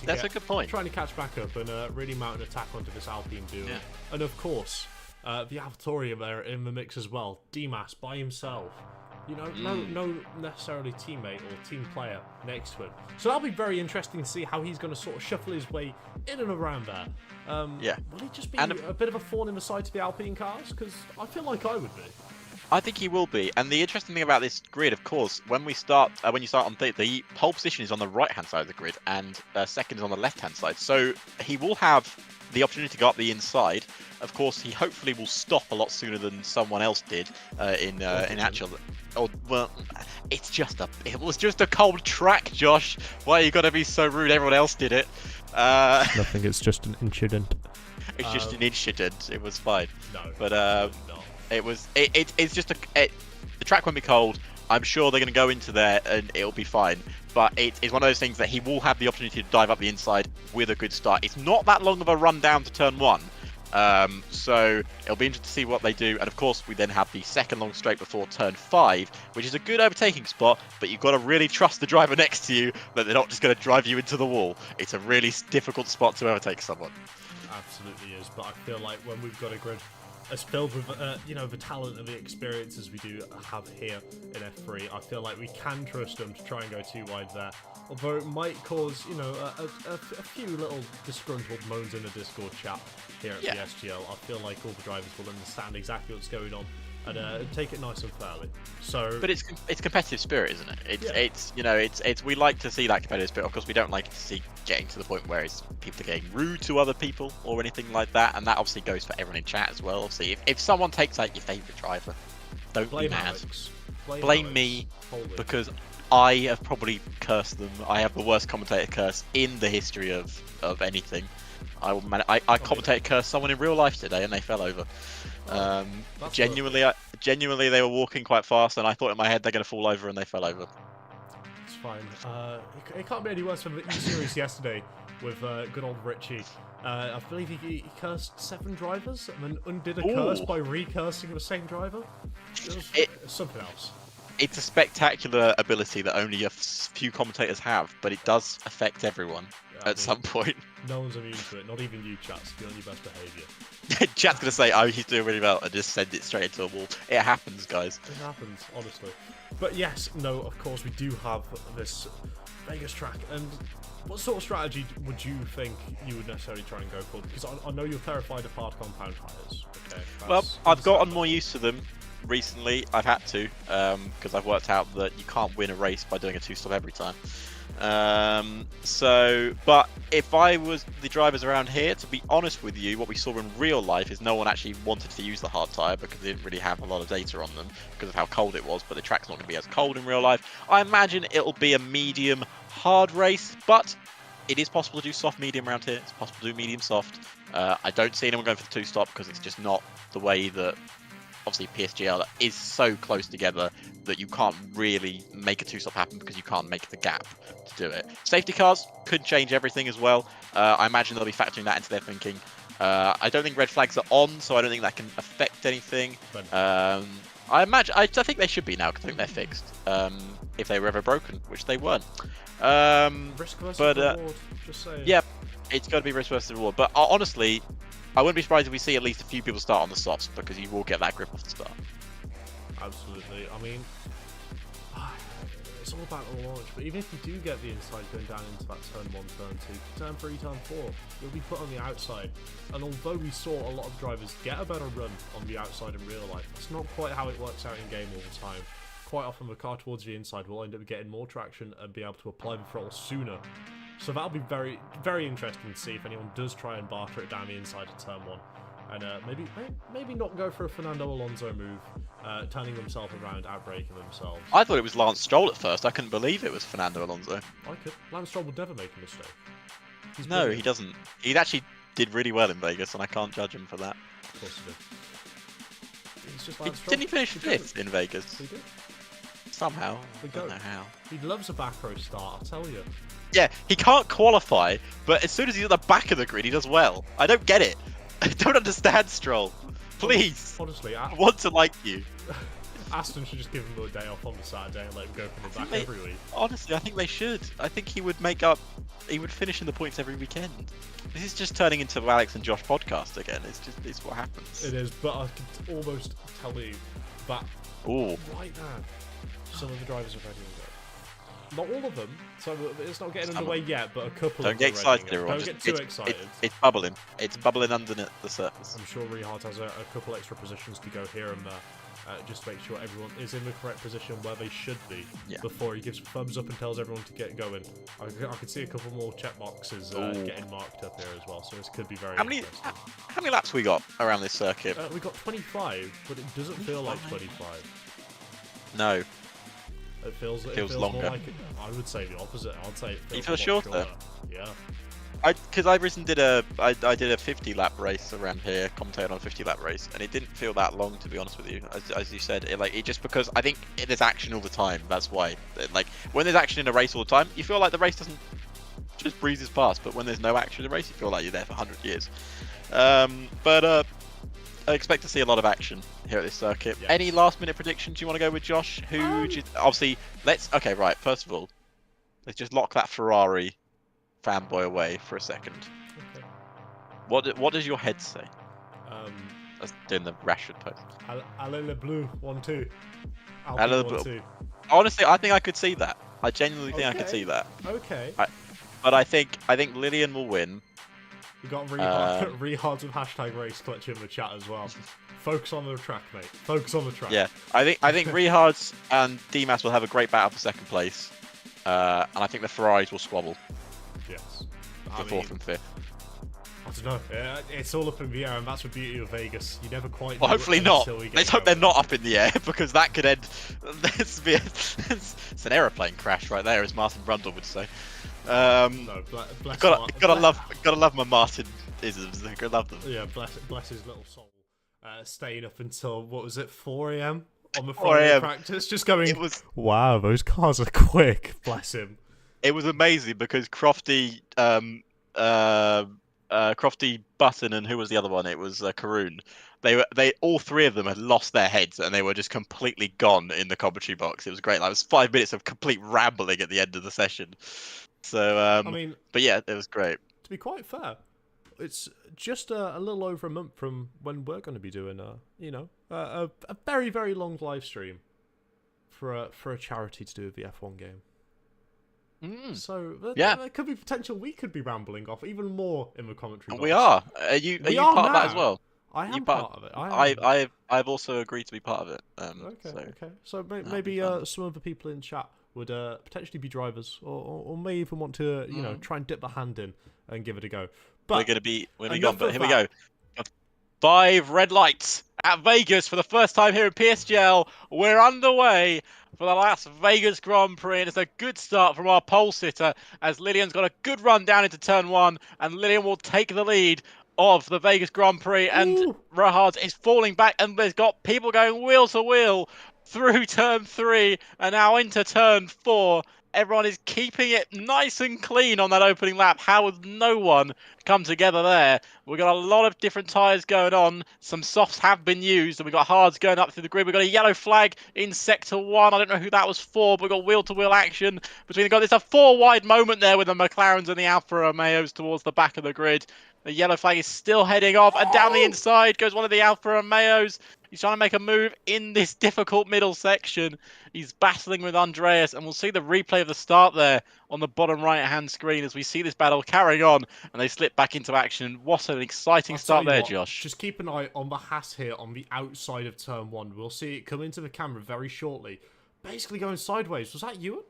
That's a good point. trying to catch back up and really mount an attack onto this Alpine duo. Yeah. And of course, the AlphaTauri are in the mix as well. Dimas by himself. You know, no necessarily teammate or team player next to him. So that'll be very interesting to see how he's going to sort of shuffle his way in and around there. Yeah. Will he just be a bit of a thorn in the side to the Alpine cars? Because I feel like I would be. I think he will be. And the interesting thing about this grid, of course, when you start on the pole position is on the right-hand side of the grid, and second is on the left-hand side. So he will have the opportunity to go up the inside. Of course, he hopefully will stop a lot sooner than someone else did in actual. Oh well, it was just a cold track, Josh. Why you got to be so rude? Everyone else did it. Nothing. It's just an incident. It's just an incident. It was fine. No, but no. it was. It's just the track won't be cold. I'm sure they're going to go into there and it'll be fine. But it's one of those things that he will have the opportunity to dive up the inside with a good start. It's not that long of a run down to turn 1. So it'll be interesting to see what they do. And of course, we then have the second long straight before turn 5, which is a good overtaking spot, but you've got to really trust the driver next to you that they're not just going to drive you into the wall. It's a really difficult spot to overtake someone. Absolutely is, but I feel like when we've got a grid as filled with the talent and the experiences we do have here in F3, I feel like we can trust them to try and go too wide there. Although it might cause, a few little disgruntled moans in the Discord chat here at PSGL. I feel like all the drivers will understand exactly what's going on and take it nice and fairly. So, But it's competitive spirit, isn't it? Yeah. It's we like to see that competitive spirit. Of course, we don't like to see getting to the point where people are getting rude to other people or anything like that, and that obviously goes for everyone in chat as well. Obviously, if someone takes out your favourite driver, don't blame be mad. Alex. Blame Alex. me Holy. because I have probably cursed them. I have the worst commentator curse in the history of anything. I commentated curse someone in real life today, and they fell over. That's Genuinely, they were walking quite fast, and I thought in my head they're going to fall over, and they fell over. It's fine. It can't be any worse than the E-Series yesterday with good old Richie. I believe he cursed 7 drivers and then undid a curse by recursing the same driver. It was something else. It's a spectacular ability that only a few commentators have, but it does affect everyone at some point. No one's immune to it, not even you, chats. Be on your best behaviour. Chat's going to say, oh, he's doing really well, and just send it straight into a wall. It happens, guys. It happens, honestly. But yes, no, of course, we do have this Vegas track. And what sort of strategy would you think you would necessarily try and go for? Because I know you're terrified of hard compound tyres. Okay, well, I've gotten more used to them recently. I've had to, because I've worked out that you can't win a race by doing a 2-stop every time. But if I was the drivers around here, to be honest with you, what we saw in real life is no one actually wanted to use the hard tyre because they didn't really have a lot of data on them because of how cold it was, but the track's not going to be as cold in real life. I imagine it'll be a medium hard race, but it is possible to do soft medium around here. It's possible to do medium soft. I don't see anyone going for the 2-stop because it's just not the way that obviously PSGL is so close together that you can't really make a 2-stop happen because you can't make the gap to do it. Safety cars could change everything as well. I imagine they'll be factoring that into their thinking. I don't think red flags are on, so I don't think that can affect anything. I think they should be now because I think they're fixed. If they were ever broken, which they weren't. Risk versus reward, just saying. Yeah, it's got to be risk versus reward. But honestly, I wouldn't be surprised if we see at least a few people start on the softs because you will get that grip off the start. Absolutely. I mean, it's all about the launch, but even if you do get the inside going down into that turn 1, turn 2, turn 3, turn 4, you'll be put on the outside. And although we saw a lot of drivers get a better run on the outside in real life, that's not quite how it works out in game all the time. Quite often the car towards the inside will end up getting more traction and be able to apply the throttle sooner. So that'll be very, very interesting to see if anyone does try and barter it down the inside of turn 1. And maybe not go for a Fernando Alonso move, turning themselves around, outbraking themselves. I thought it was Lance Stroll at first. I couldn't believe it was Fernando Alonso. I could. Lance Stroll would never make a mistake. No, brilliant. He doesn't. He actually did really well in Vegas, and I can't judge him for that. Of course he did. He's just Lance Stroll. Didn't he finish 5th in Vegas? He did. Somehow. I don't know how. He loves a back row start, I'll tell you. Yeah, he can't qualify, but as soon as he's at the back of the grid, he does well. I don't get it. I don't understand, Stroll. Please. Honestly, I want to like you. Aston should just give him a day off on the Saturday and let him go from the back every week. Honestly, I think they should. I think he would make up. He would finish in the points every weekend. This is just turning into Alex and Josh podcast again. It's what happens. It is, but I can almost tell you that right now, some of the drivers are ready to go. Not all of them, so it's not getting underway yet, but a couple Don't of them get excited, everyone. Don't get too excited. It's bubbling. It's bubbling underneath the surface. I'm sure Rehart has a couple extra positions to go here and there, just to make sure everyone is in the correct position where they should be before he gives a thumbs up and tells everyone to get going. I could see a couple more check boxes getting marked up here as well, so this could be very interesting. How many laps we got around this circuit? We got 25, but it doesn't feel like 25. No. It feels longer. More like I would say the opposite. I'd say it feels shorter. shorter. Yeah. Because I recently did a 50-lap race around here, commentated on a 50-lap race, and it didn't feel that long, to be honest with you. As you said, it just because I think there's action all the time. That's why. Like when there's action in a race all the time, you feel like the race doesn't just breezes past. But when there's no action in the race, you feel like you're there for 100 years. I expect to see a lot of action here at this circuit. Yes. Any last-minute predictions you want to go with, Josh? Obviously, okay, right. First of all, let's just lock that Ferrari fanboy away for a second. Okay. What does your head say? That's doing the Rashford pose. Alain Le Bleu 1-2. Honestly, I think I could see that. I genuinely think I could see that. Okay. But I think Lillian will win. We got Rehard with hashtag race clutch in the chat as well. Focus on the track, mate. Focus on the track. Yeah, I think Rehards and Dimas will have a great battle for second place, and I think the Ferraris will squabble Yes. for fourth and fifth. I don't know. It's all up in the air, and that's the beauty of Vegas. You never quite. Well, hopefully not. Let's hope they're not up in the air, because that could end. It's an aeroplane crash right there, as Martin Brundle would say. No, bless gotta love my Martin isms. I love them. Yeah, bless his little soul. Staying up until what was it, 4 a.m. on the 4 Friday a.m. practice, just going. It was. Wow, those cars are quick. Bless him. It was amazing because Crofty, Crofty Button, and who was the other one? It was Karoon. They all three of them had lost their heads and they were just completely gone in the commentary box. It was great. Like, it was 5 minutes of complete rambling at the end of the session. So I mean, but yeah, it was great. To be quite fair, it's just a little over a month from when we're going to be doing a very, very long live stream for a charity to do with the F1 game. So there could be potential we could be rambling off even more in the commentary box. We are. Are you part of that as well? I am part of it. I've also agreed to be part of it. Okay. So maybe some of the people in chat would potentially be drivers, or may even want to try and dip a hand in and give it a go. But we're going to be when we go. But here we go. 5 red lights at Vegas for the first time here in PSGL. We're underway for the Las Vegas Grand Prix, and it's a good start from our pole sitter as Lillian's got a good run down into turn 1, and Lillian will take the lead of the Vegas Grand Prix, and Rehards is falling back, and there's got people going wheel to wheel through turn 3 and now into turn 4. Everyone is keeping it nice and clean on that opening lap. How has no one come together there? We've got a lot of different tyres going on. Some softs have been used, and we've got hards going up through the grid. We've got a yellow flag in sector 1. I don't know who that was for, but we've got wheel-to-wheel action between the guys. There's a 4-wide moment there with the McLarens and the Alfa Romeos towards the back of the grid. The yellow flag is still heading off, and down the inside goes one of the Alfa Romeos. He's trying to make a move in this difficult middle section. He's battling with Andreas, and we'll see the replay of the start there on the bottom right-hand screen as we see this battle carrying on, and they slip back into action. What an exciting start there, Josh. Just keep an eye on the Haas here on the outside of turn 1. We'll see it come into the camera very shortly. Basically going sideways. Was that Ewan?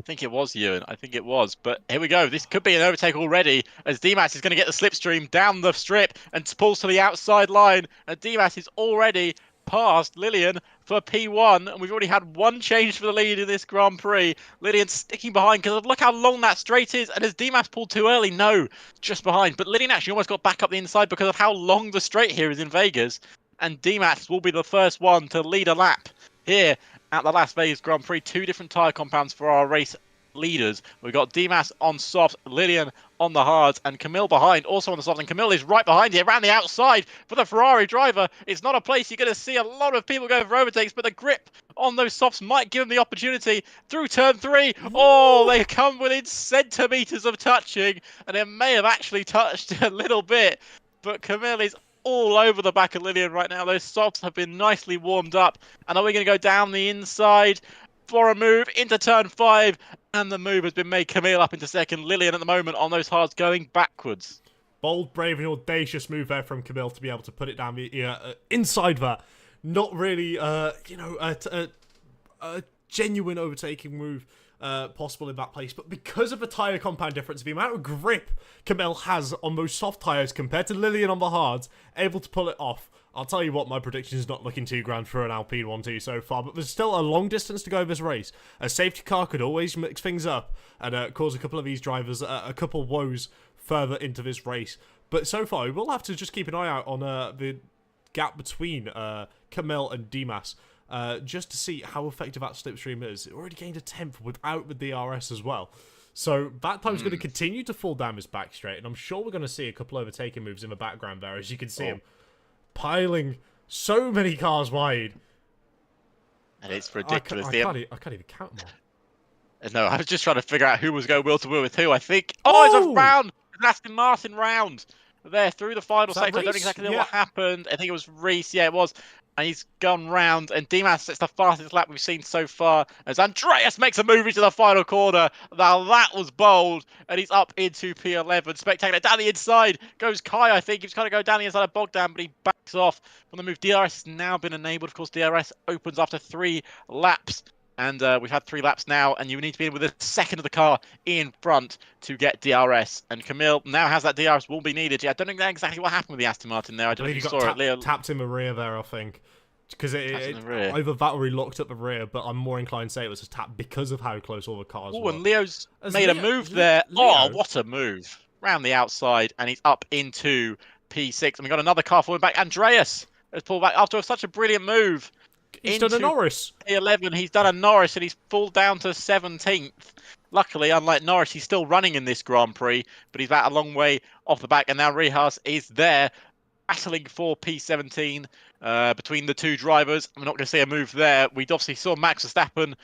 I think it was Ewan. I think it was. But here we go. This could be an overtake already, as Dimas is going to get the slipstream down the strip and pulls to the outside line. And Dimas is already past Lillian for P1. And we've already had one change for the lead in this Grand Prix. Lillian sticking behind because look how long that straight is. And has Dimas pulled too early? No, just behind. But Lillian actually almost got back up the inside because of how long the straight here is in Vegas. And Dimas will be the first one to lead a lap here at the Las Vegas Grand Prix. 2 different tyre compounds for our race leaders. We've got Dimas on soft, Lillian on the hards, and Camille behind, also on the soft. And Camille is right behind here, around the outside for the Ferrari driver. It's not a place you're going to see a lot of people going for overtakes, but the grip on those softs might give them the opportunity through turn 3. Oh, they come within centimetres of touching, and it may have actually touched a little bit, but Camille is all over the back of Lillian right now. Those softs have been nicely warmed up. And are we going to go down the inside for a move into turn 5? And the move has been made. Camille up into second. Lillian at the moment on those hards going backwards. Bold, brave and audacious move there from Camille to be able to put it down the inside that. Not really, a genuine overtaking move possible in that place, but because of the tyre compound difference, the amount of grip Camille has on those soft tyres compared to Lillian on the hards, able to pull it off. I'll tell you what, my prediction is not looking too grand for an Alpine 1-2 so far, but there's still a long distance to go this race. A safety car could always mix things up and cause a couple of these drivers a couple woes further into this race. But so far, we'll have to just keep an eye out on the gap between Camille and Dimas. Just to see how effective that slipstream is. It already gained a 10th without the DRS as well. So that time's going to continue to fall down his back straight, and I'm sure we're going to see a couple overtaking moves in the background there, as you can see him piling so many cars wide. And it's ridiculous. I can't even count them all. No, I was just trying to figure out who was going wheel to wheel with who. I think. Oh, it's a round! An Aston Martin round! there through the final Is that sector. I don't Reese? exactly know Yeah. what happened. I think it was Reese. Yeah, it was. And he's gone round, and Dimas, it's the fastest lap we've seen so far, as Andreas makes a move into the final corner. Now that was bold, and he's up into P11. Spectacular. Down the inside goes Kai, I think. He's trying to go down the inside of Bogdan, but he backs off from the move. DRS has now been enabled. Of course, DRS opens after 3 laps. And we've had 3 laps now, and you need to be in with a second of the car in front to get DRS. And Camille now has that DRS, will be needed. Yeah, I don't know exactly what happened with the Aston Martin there. I don't know if you saw it. Leo tapped in the rear there, I think. Because in the rear. either that or he locked up the rear, but I'm more inclined to say it was a tap because of how close all the cars were. And Leo's made a move there. Oh, what a move. Round the outside, and he's up into P6. And we've got another car falling back. Andreas has pulled back after such a brilliant move. He's done a Norris. P11, he's done a Norris, and he's pulled down to 17th. Luckily, unlike Norris, he's still running in this Grand Prix, but he's back a long way off the back. And now Rihas is there, battling for P17 between the 2 drivers. I'm not going to see a move there. We obviously saw Max Verstappen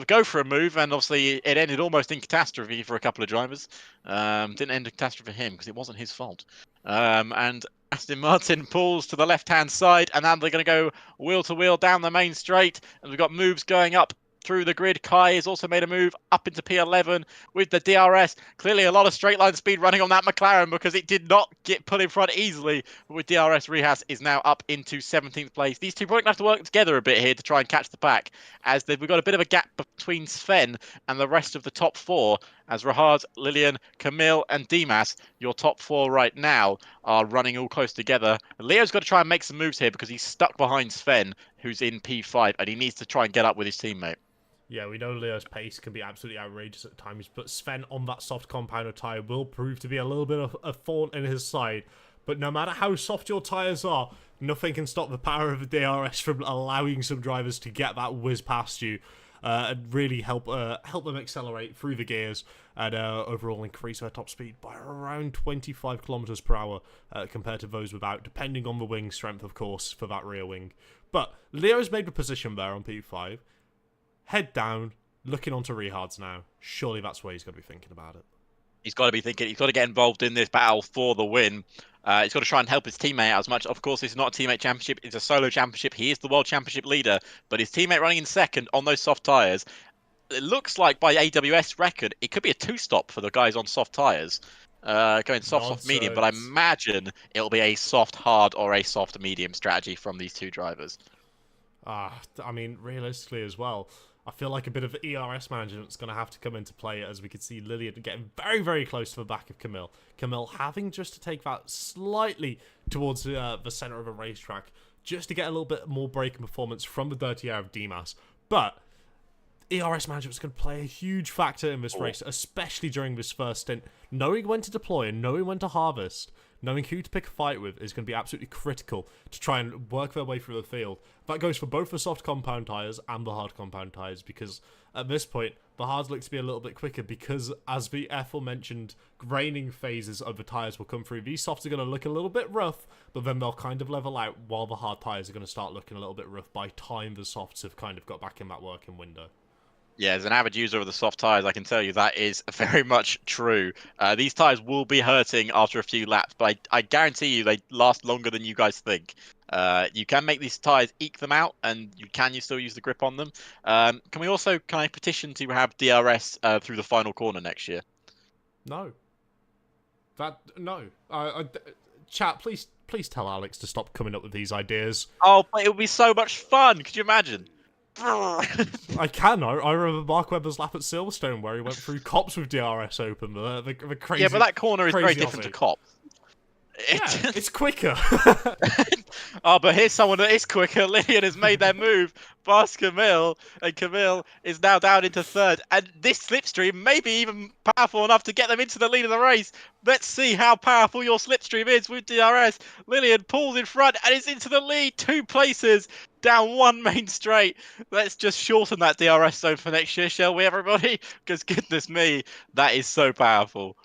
go for a move, and obviously it ended almost in catastrophe for a couple of drivers. Didn't end in catastrophe for him because it wasn't his fault. And Aston Martin pulls to the left-hand side, and now they're going to go wheel-to-wheel down the main straight, and we've got moves going up through the grid. Kai has also made a move up into P11 with the DRS. Clearly a lot of straight line speed running on that McLaren because it did not get put in front easily. But with DRS, Rihas is now up into 17th place. These two probably going to have to work together a bit here to try and catch the pack, as we've got a bit of a gap between Sven and the rest of the top 4, as Rahad, Lilian, Camille and Dimas, your top 4 right now, are running all close together. Leo's got to try and make some moves here because he's stuck behind Sven, who's in P5, and he needs to try and get up with his teammate. Yeah, we know Leo's pace can be absolutely outrageous at times, but Sven on that soft compounder tyre will prove to be a little bit of a thorn in his side. But no matter how soft your tyres are, nothing can stop the power of the DRS from allowing some drivers to get that whiz past you and really help them accelerate through the gears and overall increase their top speed by around 25 kilometers per hour compared to those without, depending on the wing strength, of course, for that rear wing. But Leo's made the position there on P5. Head down, looking onto Rehards now. Surely that's where he's got to be thinking about it. He's got to be thinking, he's got to get involved in this battle for the win. He's got to try and help his teammate out as much. Of course, it's not a teammate championship, it's a solo championship. He is the world championship leader, but his teammate running in second on those soft tyres. It looks like by AWS record, it could be a 2-stop for the guys on soft tyres. Going soft, medium, but I imagine it'll be a soft, hard or a soft, medium strategy from these 2 drivers. I mean, realistically as well, I feel like a bit of ERS management's going to have to come into play, as we can see Lillian getting very, very close to the back of Camille. Camille having just to take that slightly towards the centre of a racetrack, just to get a little bit more braking performance from the dirty air of Dimas. But ERS management's going to play a huge factor in this race, especially during this first stint. Knowing when to deploy and knowing when to harvest, knowing who to pick a fight with is going to be absolutely critical to try and work their way through the field. That goes for both the soft compound tyres and the hard compound tyres, because at this point, the hards look to be a little bit quicker because, as the aforementioned graining phases of the tyres will come through, these softs are going to look a little bit rough, but then they'll kind of level out, while the hard tyres are going to start looking a little bit rough by time the softs have kind of got back in that working window. Yeah, as an avid user of the soft tyres, I can tell you that is very much true. These tyres will be hurting after a few laps, but I guarantee you they last longer than you guys think. You can make these tyres eke them out, and you still use the grip on them. Can I petition to have DRS through the final corner next year? No. No. Chat, please tell Alex to stop coming up with these ideas. Oh, but it would be so much fun. Could you imagine? I can. I remember Mark Webber's lap at Silverstone where he went through cops with DRS open. The crazy. Yeah, but that corner is very different to cops. Yeah, it's quicker. Oh, but here's someone that is quicker. Lillian has made their move past Camille, and Camille is now down into 3rd. And this slipstream may be even powerful enough to get them into the lead of the race. Let's see how powerful your slipstream is with DRS. Lillian pulls in front and is into the lead. 2 places down 1 main straight. Let's just shorten that DRS zone for next year, shall we, everybody? Because goodness me, that is so powerful.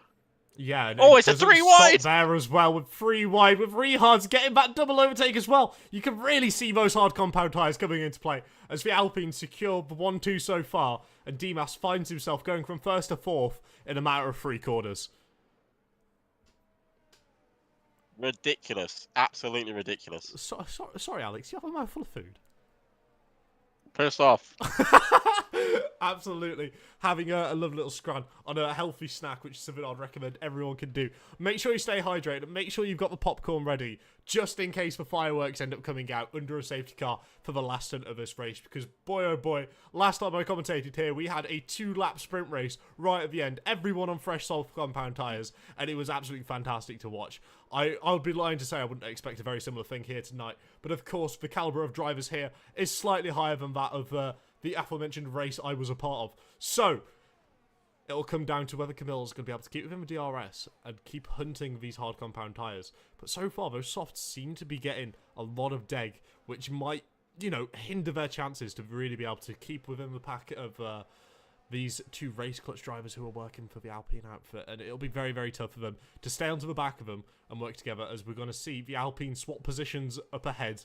Yeah. Oh, it's a 3 wide there as well, with 3 wide, with Rehards getting that double overtake as well. You can really see those hard compound tyres coming into play as the Alpine secure the 1-2 so far, and Dimas finds himself going from 1st to 4th in a matter of 3 quarters. Ridiculous. Absolutely ridiculous. Sorry, Alex, you have a mouthful of food. Piss off. Absolutely. Having a lovely little scran on a healthy snack, which is something I'd recommend everyone can do. Make sure you stay hydrated and make sure you've got the popcorn ready just in case the fireworks end up coming out under a safety car for the last stunt of this race. Because boy, oh boy, last time I commentated here, we had a 2-lap sprint race right at the end. Everyone on fresh soft compound tyres, and it was absolutely fantastic to watch. I'll be lying to say I wouldn't expect a very similar thing here tonight. But of course, the calibre of drivers here is slightly higher than that of the aforementioned race I was a part of. So, it'll come down to whether Camilla's going to be able to keep within the DRS and keep hunting these hard compound tyres. But so far, those softs seem to be getting a lot of deg, which might, you know, hinder their chances to really be able to keep within the pack of these two race clutch drivers who are working for the Alpine outfit. And it'll be very, very tough for them to stay onto the back of them and work together, as we're going to see the Alpine swap positions up ahead.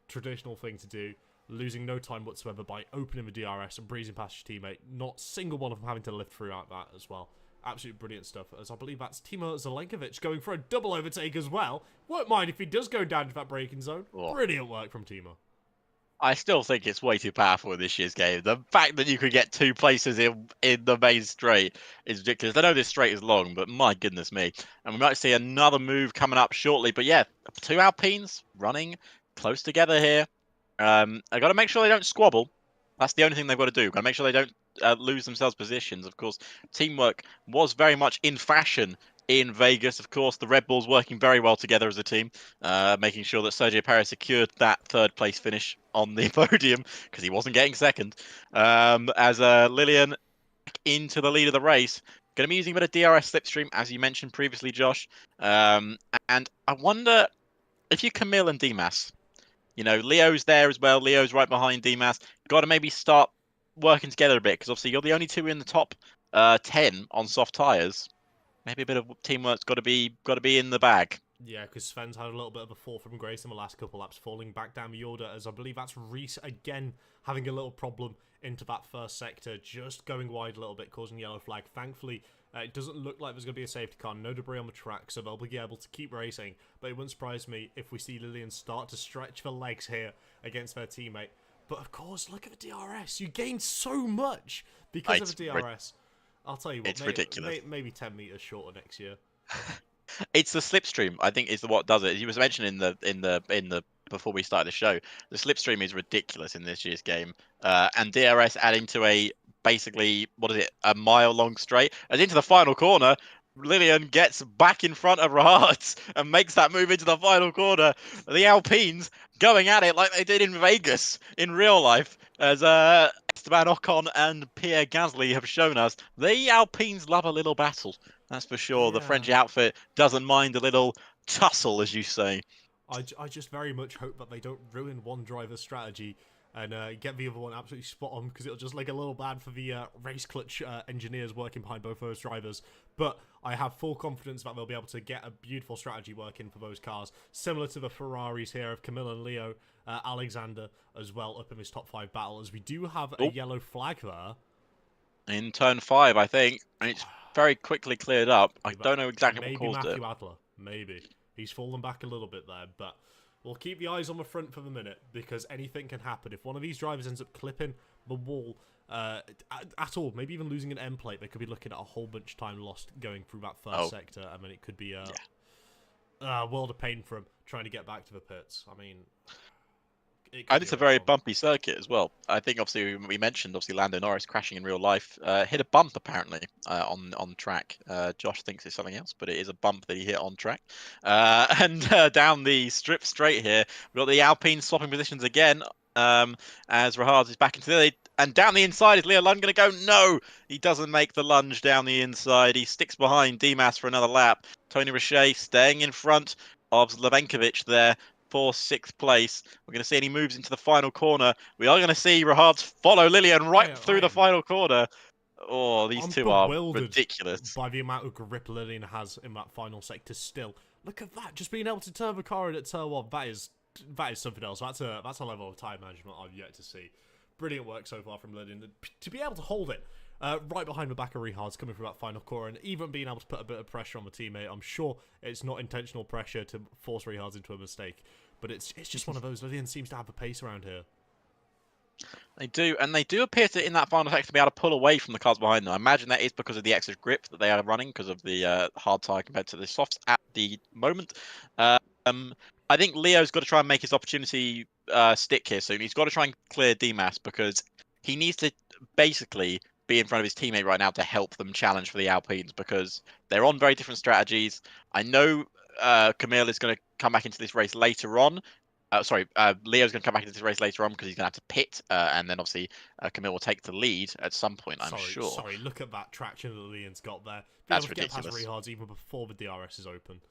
Traditional thing to do. Losing no time whatsoever by opening the DRS and breezing past your teammate. Not a single one of them having to lift throughout that as well. Absolutely brilliant stuff. As I believe that's Timo Zelenkovic going for a double overtake as well. Won't mind if he does go down to that braking zone. Oh. Brilliant work from Timo. I still think it's way too powerful in this year's game. The fact that you could get 2 places in the main straight is ridiculous. I know this straight is long, but my goodness me. And we might see another move coming up shortly. But yeah, 2 Alpines running close together here. I've got to make sure they don't squabble. That's the only thing they've got to do. Got to make sure they don't lose themselves positions. Of course, teamwork was very much in fashion in Vegas. Of course, the Red Bulls working very well together as a team, making sure that Sergio Perez secured that 3rd place finish on the podium because he wasn't getting second. As Lillian into the lead of the race, going to be using a bit of DRS slipstream, as you mentioned previously, Josh. And I wonder if you Camille and Dimas. You know, Leo's there as well. Leo's right behind Dimas. Got to maybe start working together a bit because obviously you're the only 2 in the top 10 on soft tyres. Maybe a bit of teamwork's got to be in the bag. Yeah, because Sven's had a little bit of a fall from grace in the last couple laps, falling back down the order, as I believe that's Reese again having a little problem into that first sector, just going wide a little bit, causing yellow flag. Thankfully, it doesn't look like there's going to be a safety car, no debris on the track, so they'll be able to keep racing. But it wouldn't surprise me if we see Lillian start to stretch the legs here against their teammate. But of course, look at the DRS. You gain so much because of the DRS. I'll tell you what, it's ridiculous. Maybe 10 meters shorter next year. It's the slipstream, I think, is what does it. You was mentioning in the before we started the show, the slipstream is ridiculous in this year's game, and DRS adding to a basically a mile-long straight, and into the final corner. Lillian gets back in front of Rahat and makes that move into the final corner. The Alpines going at it like they did in Vegas in real life, as Esteban Ocon and Pierre Gasly have shown us. The Alpines love a little battle, that's for sure. Yeah. The French outfit doesn't mind a little tussle, as you say. I just very much hope that they don't ruin one driver's strategy and get the other one absolutely spot on, because it'll just look a little bad for the race clutch engineers working behind both those drivers. But I have full confidence that they'll be able to get a beautiful strategy working for those cars, similar to the Ferraris here of Camilla and Leo, Alexander as well up in this top 5 battle, as we do have a yellow flag there. In turn 5, I think, and it's very quickly cleared up. I don't know exactly what caused it. Maybe Matthew Adler, maybe. He's fallen back a little bit there, but we'll keep the eyes on the front for the minute, because anything can happen. If one of these drivers ends up clipping the wall at all, maybe even losing an end plate, they could be looking at a whole bunch of time lost going through that first sector. I mean, it could be a world of pain for him trying to get back to the pits. I mean, and it's a very bumpy circuit as well. I think obviously we mentioned Lando Norris crashing in real life, hit a bump apparently on track. Josh thinks it's something else, but it is a bump that he hit on track. And down the strip straight here, we've got the Alpine swapping positions again, as Rahat is back into the lead. And down the inside, is Leo Lund going to go? No! He doesn't make the lunge down the inside. He sticks behind Dimas for another lap. Tony Richet staying in front of Slavenkovic there for 6th place. We're going to see any moves into the final corner. We are going to see Rahat follow Lillian right through the final corner. Oh, these two are ridiculous. By the amount of grip Lillian has in that final sector still. Look at that. Just being able to turn the car in at turn 1. That is something else. That's a level of time management I've yet to see. Brilliant work so far from Lillian. To be able to hold it right behind the back of Rehard's coming from that final corner, and even being able to put a bit of pressure on the teammate. I'm sure it's not intentional pressure to force Rehard's into a mistake, but it's just one of those. Lillian seems to have the pace around here. They do, and they do appear to, in that final sector, to be able to pull away from the cars behind them. I imagine that is because of the extra grip that they are running, because of the hard tyre compared to the softs at the moment. I think Leo's got to try and make his opportunity stick here soon. He's got to try and clear DMAS, because he needs to basically be in front of his teammate right now to help them challenge for the Alpines, because they're on very different strategies. I know Camille is going to come back into this race later on. Leo's going to come back into this race later on because he's going to have to pit, and then obviously Camille will take the lead at some point, I'm sure. Sorry, look at that traction that Leon's got there. That's able to ridiculous. Get past Rehard's even before the DRS is open.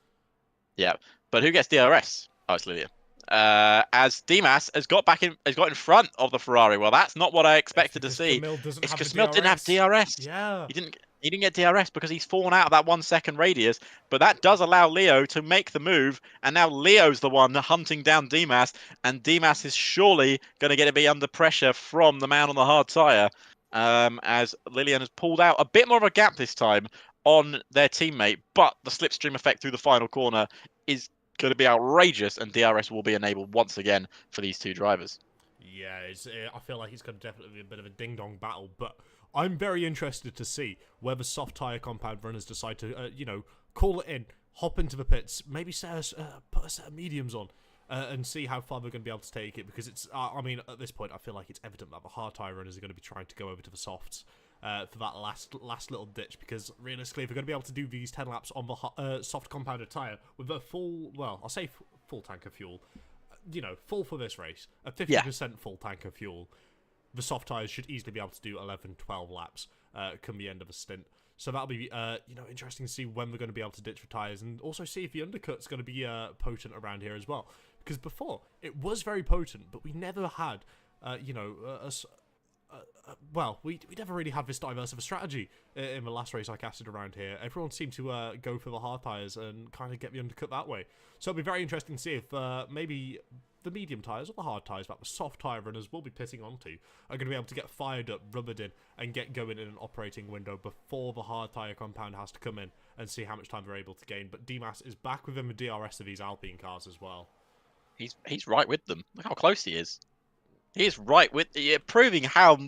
Yeah, but who gets DRS? Oh, it's Lillian. As Dimas has got in front of the Ferrari. Well, that's not what I expected to see. It's because Camille didn't have DRS. Yeah. He didn't get DRS because he's fallen out of that 1 second radius, but that does allow Leo to make the move, and now Leo's the one hunting down Dimas, and Dimas is surely going to get to be under pressure from the man on the hard tyre, as Lillian has pulled out a bit more of a gap this time on their teammate, but the slipstream effect through the final corner is going to be outrageous, and DRS will be enabled once again for these two drivers. Yeah, I feel like it's going to definitely be a bit of a ding-dong battle, but I'm very interested to see whether soft tyre compound runners decide to, call it in, hop into the pits, maybe put a set of mediums on, and see how far they're going to be able to take it, because it's, at this point, I feel like it's evident that the hard tyre runners are going to be trying to go over to the softs for that last little ditch, because realistically, if we're going to be able to do these 10 laps on the soft compounded tyre with a full, well, I'll say full tank of fuel, full for this race, a 50% full tank of fuel, the soft tyres should easily be able to do 11, 12 laps come the end of a stint. So that'll be, interesting to see when we're going to be able to ditch the tyres, and also see if the undercut's going to be potent around here as well. Because before, it was very potent, but we never had, we never really had this diverse of a strategy in the last race I casted around here. Everyone seemed to go for the hard tyres and kind of get the undercut that way. So it'll be very interesting to see if maybe the medium tyres or the hard tyres that the soft tyre runners will be pitting onto are going to be able to get fired up, rubbered in, and get going in an operating window before the hard tyre compound has to come in, and see how much time they're able to gain. But Dimas is back within the DRS of these Alpine cars as well. He's right with them. Look how close he is. He is right with, proving how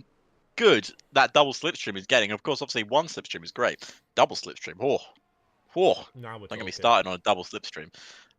good that double slipstream is getting. Of course, obviously one slipstream is great. Double slipstream, Now we're don't get me talking. started on a double slipstream.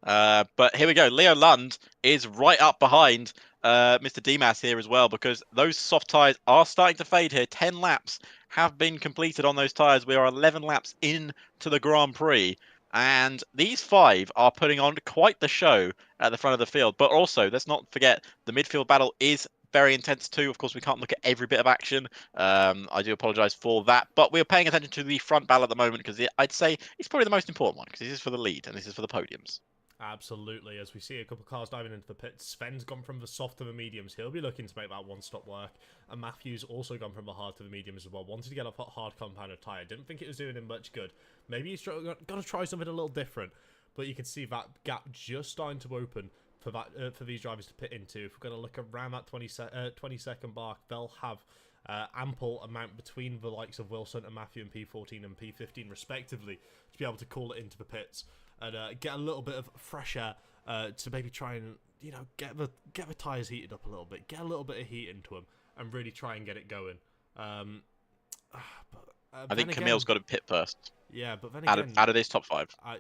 But here we go. Leo Lund is right up behind Mr. Dimas here as well, because those soft tyres are starting to fade here. 10 laps have been completed on those tyres. We are 11 laps into the Grand Prix. And these 5 are putting on quite the show at the front of the field. But also, let's not forget, the midfield battle is very intense too. Of course, we can't look at every bit of action. I do apologise for that. But we're paying attention to the front battle at the moment, because I'd say it's probably the most important one, because this is for the lead and this is for the podiums. Absolutely, as we see a couple of cars diving into the pits. Sven's gone from the soft to the mediums. He'll be looking to make that one-stop work. And Matthew's also gone from the hard to the mediums as well. Wanted to get a hard compounded tyre. Didn't think it was doing him much good. Maybe he's got to try something a little different. But you can see that gap just starting to open for that for these drivers to pit into. If we're going to look around that 20-second mark, they'll have ample amount between the likes of Wilson and Matthew and P14 and P15 respectively to be able to call it into the pits and get a little bit of fresh air to maybe try and get the tyres heated up a little bit, get a little bit of heat into them, and really try and get it going. I think Camille's got to pit first. Yeah, but then again, out of this top 5. I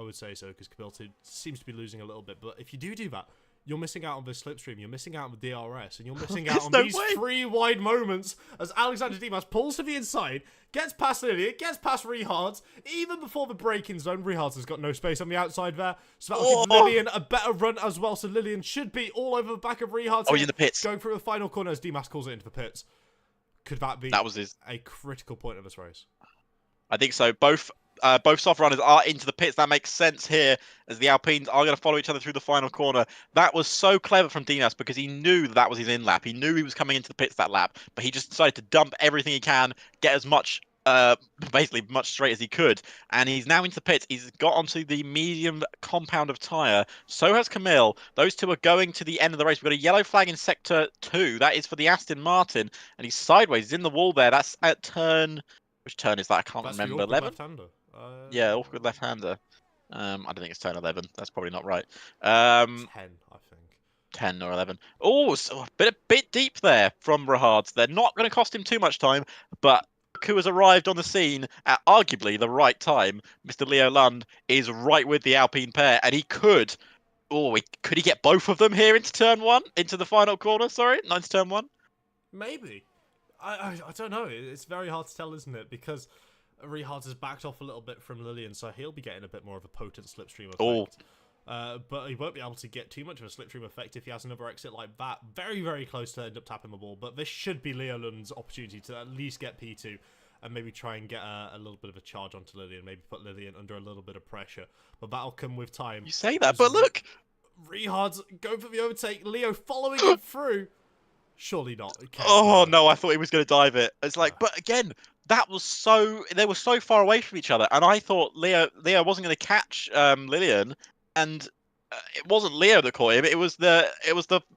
would say so, because Camille seems to be losing a little bit. But if you do that, you're missing out on this slipstream, you're missing out on the DRS, and you're missing out on these 3 wide moments as Alexander Dimas pulls to the inside, gets past Lillian, gets past Rehards, even before the braking zone. Rehards has got no space on the outside there, so that'll give Lillian a better run as well. So Lillian should be all over the back of Rehards. Oh, he's in the pits. Going through the final corner as Dimas calls it into the pits. Could that be a critical point of this race? I think so. Both soft runners are into the pits. That makes sense here, as the Alpines are going to follow each other through the final corner. That was so clever from Dimas, because he knew that was his in lap. He knew he was coming into the pits that lap, but he just decided to dump everything he can, get as much uh, basically much straight as he could, and he's now into the pits. He's got onto the medium compound of tyre. So has Camille. Those two are going to the end of the race. We've got a yellow flag in sector 2. That is for the Aston Martin, and he's sideways. He's in the wall there. That's at turn. Which turn is that? I can't That's the remember. awkward 11? left-hander. Yeah, awkward left-hander. I don't think it's turn 11. That's probably not right. 10, I think. 10 or 11. Oh, so a bit deep there from Rahards. They're not going to cost him too much time, but who has arrived on the scene at arguably the right time. Mr. Leo Lund is right with the Alpine pair, and he could. Oh, could he get both of them here into turn 1? Into the final corner, sorry? Not into turn 1? Maybe. I don't know. It's very hard to tell, isn't it? Because Rehards has backed off a little bit from Lillian, so he'll be getting a bit more of a potent slipstream effect. Oh. But he won't be able to get too much of a slipstream effect if he has another exit like that. Very, very close to end up tapping the ball. But this should be Leo Lund's opportunity to at least get P2 and maybe try and get a little bit of a charge onto Lillian. Maybe put Lillian under a little bit of pressure. But that'll come with time. You say that, but look! Rehards going for the overtake. Leo following him through. Surely not. Oh, no, I thought he was going to dive it. It's like, but again, that was so... They were so far away from each other, and I thought Leo wasn't going to catch Lillian, and it wasn't Leo that caught him. It was the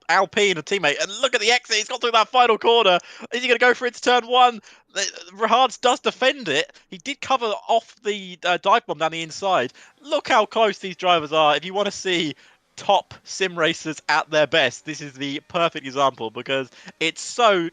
Alpine, a teammate. And look at the exit. He's got through that final corner. Is he going to go for it to turn 1? Rahards does defend it. He did cover off the dive bomb down the inside. Look how close these drivers are. If you want to see top sim racers at their best, this is the perfect example, because it's so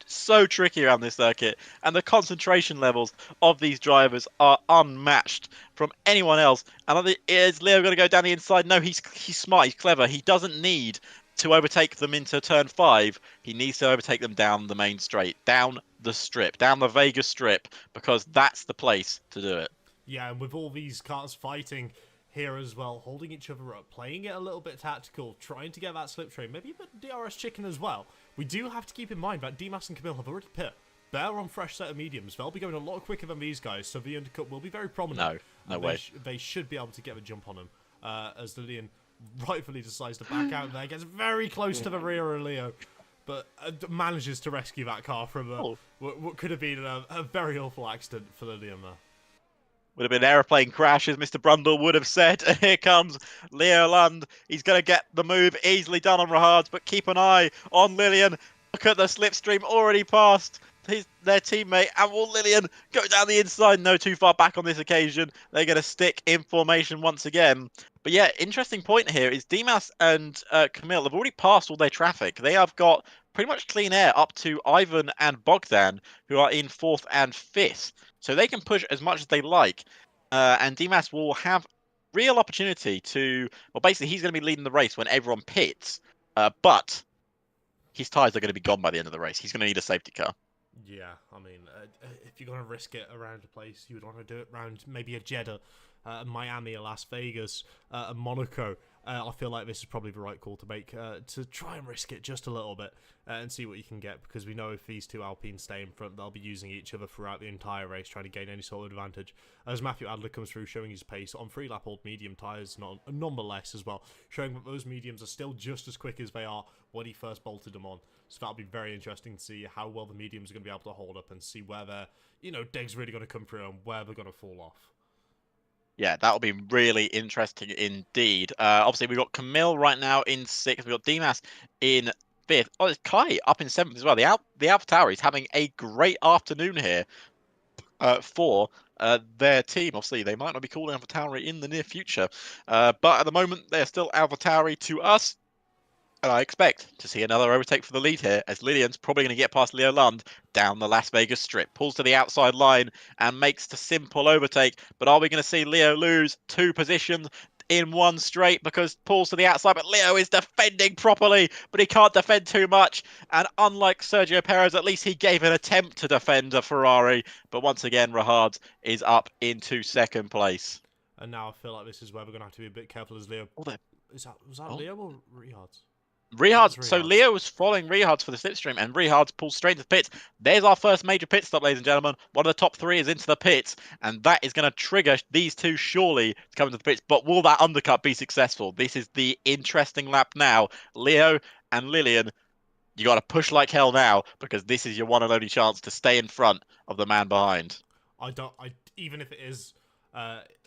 tricky around this circuit, and the concentration levels of these drivers are unmatched from anyone else. And is Leo going to go down the inside? No, he's smart, he's clever. He doesn't need to overtake them into turn 5. He needs to overtake them down the main straight, down the strip, down the Vegas strip, because that's the place to do it. Yeah, and with all these cars fighting here as well, holding each other up, playing it a little bit tactical, trying to get that slipstream, maybe even DRS chicken as well. We do have to keep in mind that Dimas and Camille have already pit. They're on fresh set of mediums. They'll be going a lot quicker than these guys, so the undercut will be very prominent. No way. They should be able to get the jump on him, as Lillian rightfully decides to back out there, gets very close to the rear of Leo, but manages to rescue that car from what could have been a very awful accident for Lillian there. Would have been an aeroplane crash, as Mr. Brundle would have said. Here comes Leo Lund. He's going to get the move easily done on Rahards, but keep an eye on Lillian. Look at the slipstream already past their teammate. And will Lillian go down the inside? No, too far back on this occasion. They're going to stick in formation once again. But yeah, interesting point here is Dimas and Camille have already passed all their traffic. They have got pretty much clean air up to Ivan and Bogdan, who are in 4th and 5th. So they can push as much as they like. And Dimas will have real opportunity to... Well, basically, he's going to be leading the race when everyone pits. But his tyres are going to be gone by the end of the race. He's going to need a safety car. Yeah, I mean, if you're going to risk it around a place, you would want to do it around maybe a Jeddah, Miami, a Las Vegas, a Monaco. I feel like this is probably the right call to make, to try and risk it just a little bit and see what you can get, because we know if these two Alpines stay in front, they'll be using each other throughout the entire race, trying to gain any sort of advantage. As Matthew Adler comes through showing his pace on 3-lap old medium tyres, nonetheless as well, showing that those mediums are still just as quick as they are when he first bolted them on. So that'll be very interesting to see how well the mediums are going to be able to hold up and see where their, Deg's really going to come through and where they're going to fall off. Yeah, that'll be really interesting indeed. Obviously, we've got Camille right now in 6th. We've got Dimas in 5th. Oh, it's Kai up in 7th as well. The AlphaTauri is having a great afternoon here for their team. Obviously, they might not be calling AlphaTauri in the near future. But at the moment, they're still AlphaTauri to us. And I expect to see another overtake for the lead here, as Lillian's probably going to get past Leo Lund down the Las Vegas strip. Pulls to the outside line and makes the simple overtake. But are we going to see Leo lose 2 positions in one straight, because pulls to the outside, but Leo is defending properly, but he can't defend too much. And unlike Sergio Perez, at least he gave an attempt to defend a Ferrari. But once again, Rahards is up into 2nd place. And now I feel like this is where we're going to have to be a bit careful as Leo. Was that Leo or Rehards? Rehards. So Leo was following Rehards for the slipstream, and Rehards pulls straight into the pits. There's our first major pit stop, ladies and gentlemen. One of the top 3 is into the pits, and that is going to trigger these two surely to come into the pits. But will that undercut be successful? This is the interesting lap now. Leo and Lillian, you got to push like hell now, because this is your one and only chance to stay in front of the man behind. Even if it is,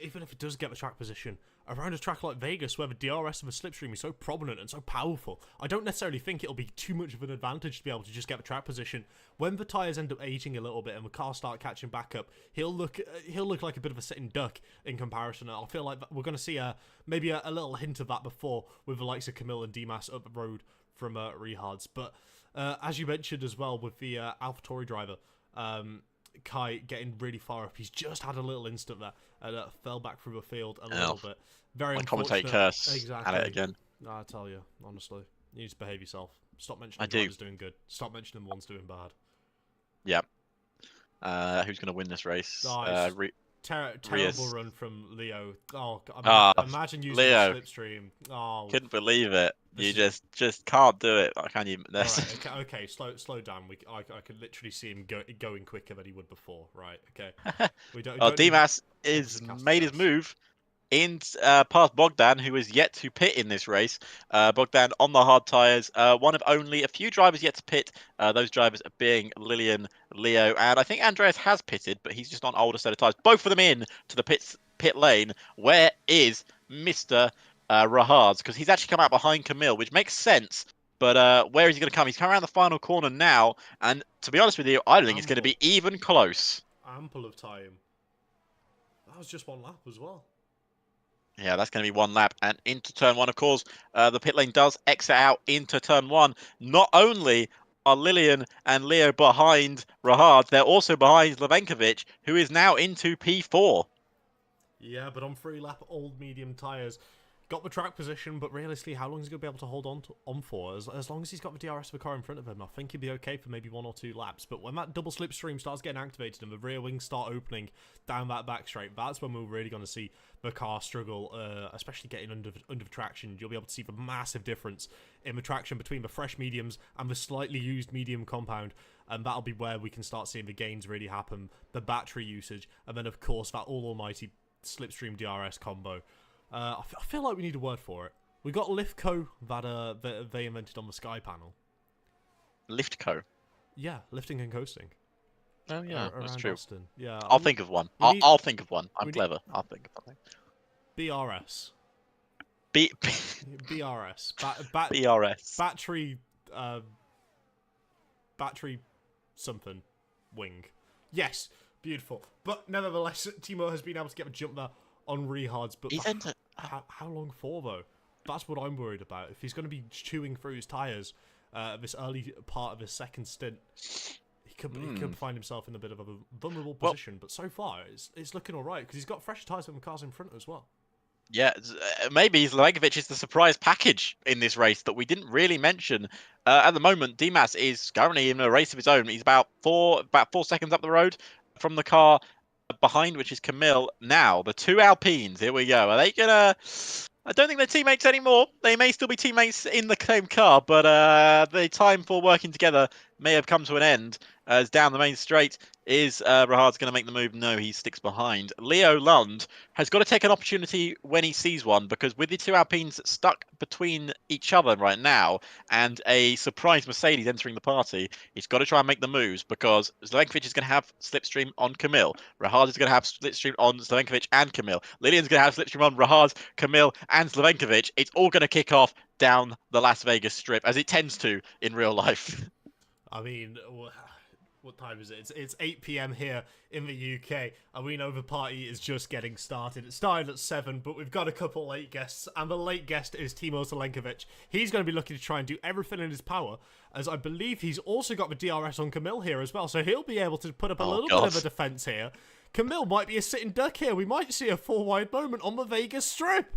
even if it does get the track position around a track like Vegas, where the DRS of a slipstream is so prominent and so powerful, I don't necessarily think it'll be too much of an advantage to be able to just get the track position. When the tyres end up aging a little bit and the cars start catching back up, he'll look like a bit of a sitting duck in comparison. I feel like we're going to see maybe a little hint of that before with the likes of Camille and Dimas up the road from Rehards. But as you mentioned as well with the AlphaTauri driver, Kai getting really far up. He's just had a little instant there and fell back through the field a little bit. Very unfortunate. Commentate curse. Exactly. At it again. I tell you, honestly, you need to behave yourself. Stop mentioning I the do. drivers doing good. Stop mentioning the ones doing bad. Yep. Who's going to win this race? Terrible run from Leo. Oh, imagine using Leo. the slipstream. Oh, Couldn't believe it. You just can't do it. I can't even. right, okay, slow down. I could literally see him going quicker than he would before. Right, okay. Dimas is made his move in past Bogdan, who is yet to pit in this race. Bogdan on the hard tyres. One of only a few drivers yet to pit. Those drivers being Lillian, Leo, and I think Andreas has pitted, but he's just on older set of tyres. Both of them in to the pit lane. Where is Mr. Rahards? Because he's actually come out behind Camille, which makes sense. But where is he going to come? He's come around the final corner now, and to be honest with you, I don't think it's going to be even close. Ample of time. That was just one lap as well. Yeah, that's going to be one lap. And into turn one, of course, the pit lane does exit out into turn one. Not only are Lillian and Leo behind Rahard, they're also behind Slavenkovic, who is now into P4. Yeah, but on 3-lap old medium tyres. Got the track position, but realistically, how long is he going to be able to hold on for? As long as he's got the DRS of the car in front of him, I think he'll be okay for maybe 1 or 2 laps. But when that double slipstream starts getting activated and the rear wings start opening down that back straight, that's when we're really going to see the car struggle, especially getting under traction. You'll be able to see the massive difference in the traction between the fresh mediums and the slightly used medium compound. And that'll be where we can start seeing the gains really happen, the battery usage, and then, of course, that almighty slipstream DRS combo. I feel like we need a word for it. We got Liftco that they invented on the Sky panel. Liftco? Yeah, lifting and coasting. Oh yeah, that's true. Austin. Yeah, I'll think of one. I'll think of one. I'm clever. I'll think of something. BRS. BRS. BRS. Battery something wing. Yes, beautiful. But nevertheless, Timo has been able to get a jump there on Rehards, but how long for though? That's what I'm worried about. If he's going to be chewing through his tyres this early part of his second stint, he could find himself in a bit of a vulnerable position. But so far, it's looking all right because he's got fresh tyres from the cars in front as well. Yeah, maybe Slavenkovic is the surprise package in this race that we didn't really mention. At the moment, Dimas is currently in a race of his own. He's about 4 seconds up the road from the car behind, which is Camille. Now, the 2 Alpines, here we go. Are they gonna... I don't think they're teammates anymore. They may still be teammates in the same car, but the time for working together may have come to an end. As down the main straight, is Rahard's going to make the move? No, he sticks behind. Leo Lund has got to take an opportunity when he sees one, because with the 2 Alpines stuck between each other right now and a surprise Mercedes entering the party, he's got to try and make the moves, because Slavenkovic is going to have slipstream on Camille. Rahard is going to have slipstream on Slavenkovic and Camille. Lillian's going to have slipstream on Rahard, Camille, and Slavenkovic. It's all going to kick off down the Las Vegas Strip, as it tends to in real life. I mean... What time is it? It's 8 p.m. here in the UK, and we know the party is just getting started. It started at 7, but we've got a couple late guests, and the late guest is Timo Slavenkovic. He's going to be looking to try and do everything in his power, as I believe he's also got the DRS on Camille here as well, so he'll be able to put up a little bit of a defense here. Camille might be a sitting duck here. We might see a 4-wide moment on the Vegas Strip.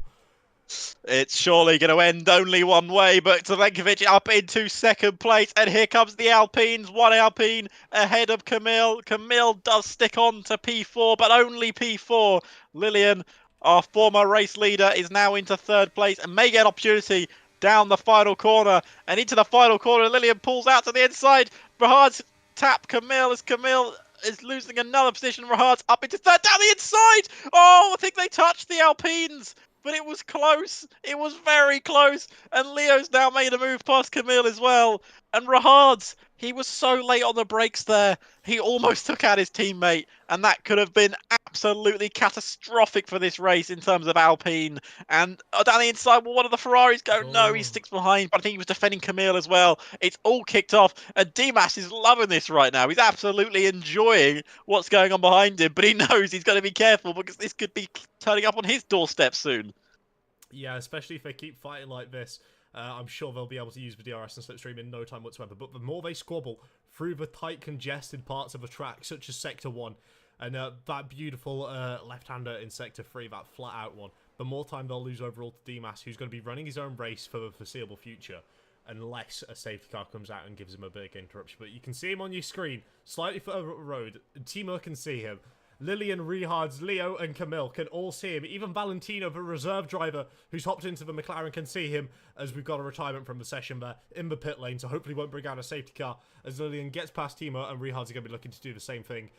It's surely going to end only one way, but Slavenkovic up into 2nd place, and here comes the Alpines. 1 Alpine ahead of Camille. Camille does stick on to P4, but only P4. Lillian, our former race leader, is now into 3rd place and may get an opportunity down the final corner. And into the final corner, Lillian pulls out to the inside. Rahard's tap Camille as Camille is losing another position. Rahard's up into 3rd, down the inside. Oh, I think they touched the Alpines. but it was close. It was very close. And Leo's now made a move past Camille as well. And Rahad's, he was so late on the brakes there. He almost took out his teammate. And that could have been absolutely catastrophic for this race in terms of Alpine. And down the inside, will one of the Ferraris go? No, he sticks behind. But I think he was defending Camille as well. It's all kicked off. And Dimas is loving this right now. He's absolutely enjoying what's going on behind him. But he knows he's got to be careful because this could be turning up on his doorstep soon. Yeah, especially if they keep fighting like this. I'm sure they'll be able to use the DRS and slipstream in no time whatsoever. But the more they squabble through the tight, congested parts of a track, such as Sector 1, and that beautiful left-hander in Sector 3, that flat-out one, the more time they'll lose overall to Dimas, who's going to be running his own race for the foreseeable future, unless a safety car comes out and gives him a big interruption. But you can see him on your screen, slightly further up the road. Timur can see him. Lillian, Rehards, Leo, and Camille can all see him. Even Valentino, the reserve driver who's hopped into the McLaren, can see him, as we've got a retirement from the session there in the pit lane, so hopefully won't bring out a safety car as Lillian gets past Timur, and Rehards are going to be looking to do the same thing.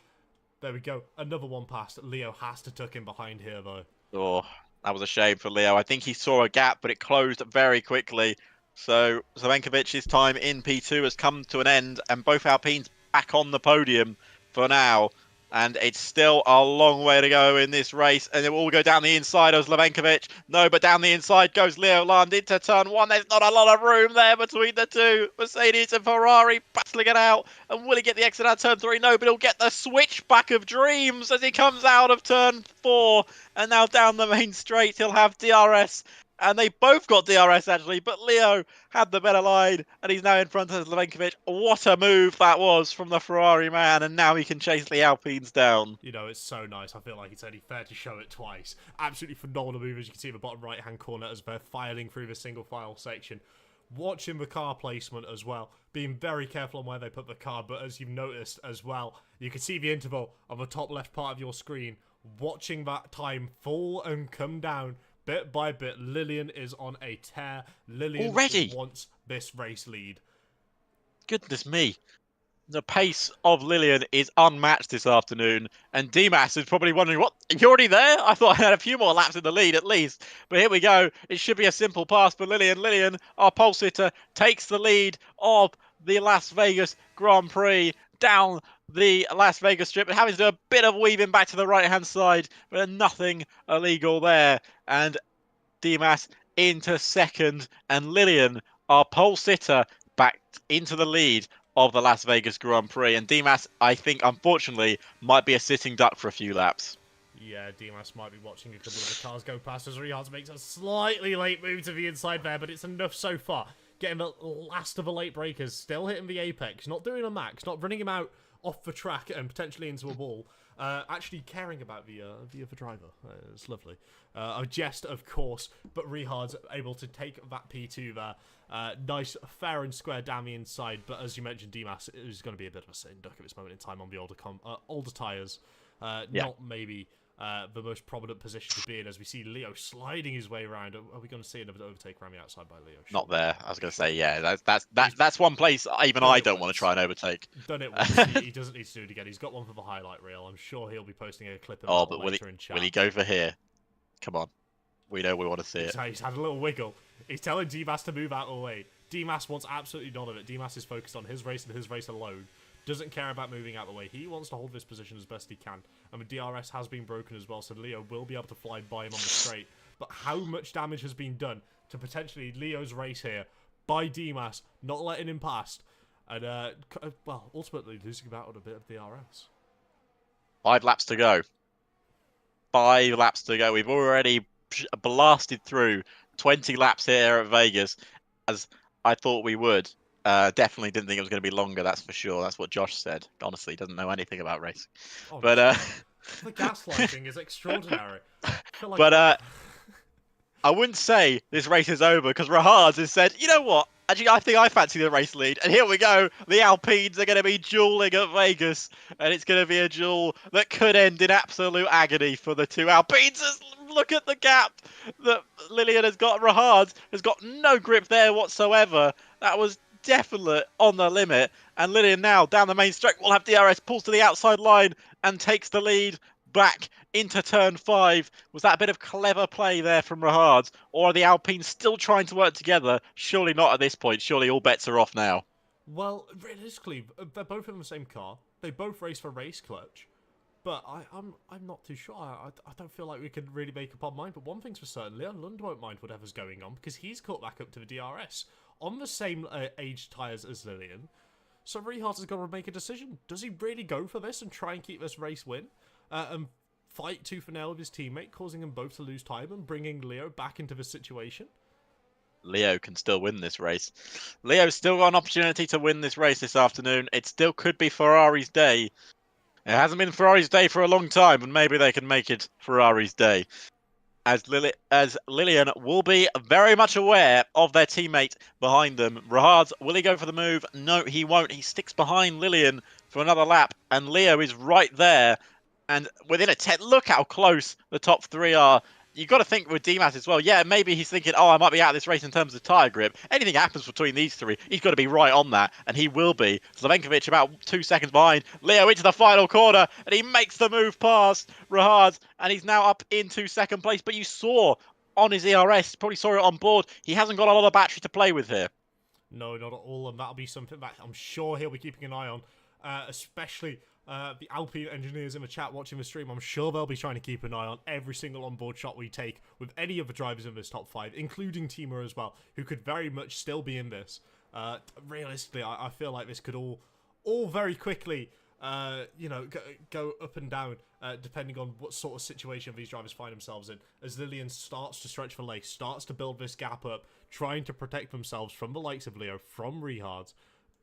There we go. Another one past. Leo has to tuck in behind here, though. Oh, that was a shame for Leo. I think he saw a gap, but it closed very quickly. So Slavenkovic's time in P2 has come to an end, and both Alpines back on the podium for now. And it's still a long way to go in this race. And it will all go down the inside of Slavenkovic. No, but down the inside goes Leo Land into turn 1. There's not a lot of room there between the two. Mercedes and Ferrari battling it out. And will he get the exit out of turn 3? No, but he'll get the switchback of dreams as he comes out of turn 4. And now down the main straight, he'll have DRS. And they both got DRS, actually, but Leo had the better line, and he's now in front of Slavenkovic. What a move that was from the Ferrari man, and now he can chase the Alpines down. You know, it's so nice. I feel like it's only fair to show it twice. Absolutely phenomenal move, as you can see in the bottom right-hand corner as they're filing through the single-file section. Watching the car placement as well, being very careful on where they put the car, but as you've noticed as well, you can see the interval on the top left part of your screen. Watching that time fall and come down bit by bit. Lillian is on a tear. Lillian already wants this race lead. Goodness me. The pace of Lillian is unmatched this afternoon, and Dimas is probably wondering, what, you're already there? I thought I had a few more laps in the lead at least. But here we go. It should be a simple pass for Lillian. Lillian, our pole sitter, takes the lead of the Las Vegas Grand Prix down the Las Vegas Strip, and having to do a bit of weaving back to the right-hand side, but nothing illegal there. And Dimas into second, and Lillian, our pole sitter, back into the lead of the Las Vegas Grand Prix. And Dimas, I think, unfortunately, might be a sitting duck for a few laps. Yeah, Dimas might be watching a couple of the cars go past as Rehards makes a slightly late move to the inside there, but it's enough so far. Getting the last of the late breakers, still hitting the apex, not doing a max, not running him out off the track and potentially into a wall. Actually caring about the other driver. It's lovely. A jest, of course, but Rehards able to take that P2 there. Nice, fair and square down the inside, but as you mentioned, Dimas is going to be a bit of a sitting duck at this moment in time on the older tyres. Yeah. Not maybe the most prominent position to be in, as we see Leo sliding his way around. Are we going to see another overtake around the outside by Leo? Sure. Not there. I was going to say, yeah, that's one place even I don't want to try and overtake. Done it once. He doesn't need to do it again. He's got one for the highlight reel. I'm sure he'll be posting a clip of but will later in chat. he go for here? Come on. We know we want to see it. He's had a little wiggle. He's telling Dimas to move out of the way. Dimas wants absolutely none of it. Dimas is focused on his race and his race alone. Doesn't care about moving out of the way. He wants to hold this position as best he can. And the DRS has been broken as well, so Leo will be able to fly by him on the straight. But how much damage has been done to potentially Leo's race here by Dimas, not letting him past, and, well, ultimately losing him out on a bit of DRS. 5 laps to go. 5 laps to go. We've already blasted through 20 laps here at Vegas, as I thought we would. Definitely didn't think it was going to be longer, that's for sure. That's what Josh said. Honestly, doesn't know anything about racing. Oh, but the gaslighting is extraordinary. I wouldn't say this race is over, because Rehards has said, you know what? Actually, I think I fancy the race lead. And here we go. The Alpines are going to be dueling at Vegas. And it's going to be a duel that could end in absolute agony for the two Alpines. Look at the gap that Lillian has got. Rehards has got no grip there whatsoever. That was definite on the limit. And Lillian now down the main straight will have DRS, pulls to the outside line and takes the lead. back into turn 5. Was that a bit of clever play there from Rahad? Or are the Alpines still trying to work together? Surely not at this point. Surely all bets are off now. Well, realistically, they're both in the same car. They both race for race clutch. But I'm not too sure. I don't feel like we could really make up our mind. But one thing's for certain, Leon Lund won't mind whatever's going on because he's caught back up to the DRS on the same age tyres as Lillian. So Rehart has got to make a decision. Does he really go for this and try and keep this race win? And fight tooth and nail with his teammate, causing them both to lose time and bringing Leo back into this situation? Leo can still win this race. Leo's still got an opportunity to win this race this afternoon. It still could be Ferrari's day. It hasn't been Ferrari's day for a long time, and maybe they can make it Ferrari's day. As Lillian will be very much aware of their teammate behind them. Rahad, will he go for the move? No, he won't. He sticks behind Lillian for another lap, and Leo is right there. And within a 10, look how close the top 3 are. You've got to think with Dimas as well. Yeah, maybe he's thinking, oh, I might be out of this race in terms of tyre grip. Anything happens between these 3, he's got to be right on that, and he will be. Slavenkovic about 2 seconds behind. Leo into the final corner, and he makes the move past Rahad, and he's now up into 2nd place. But you saw on his ERS, probably saw it on board, he hasn't got a lot of battery to play with here. No, not at all, and that'll be something that I'm sure he'll be keeping an eye on, especially the Alpine engineers in the chat watching the stream. I'm sure they'll be trying to keep an eye on every single onboard shot we take with any of the drivers in this top 5, including Timo as well, who could very much still be in this. Realistically, I feel like this could all very quickly, go up and down, depending on what sort of situation these drivers find themselves in. As Lillian starts to stretch the lace, starts to build this gap up, trying to protect themselves from the likes of Leo, from Rehard,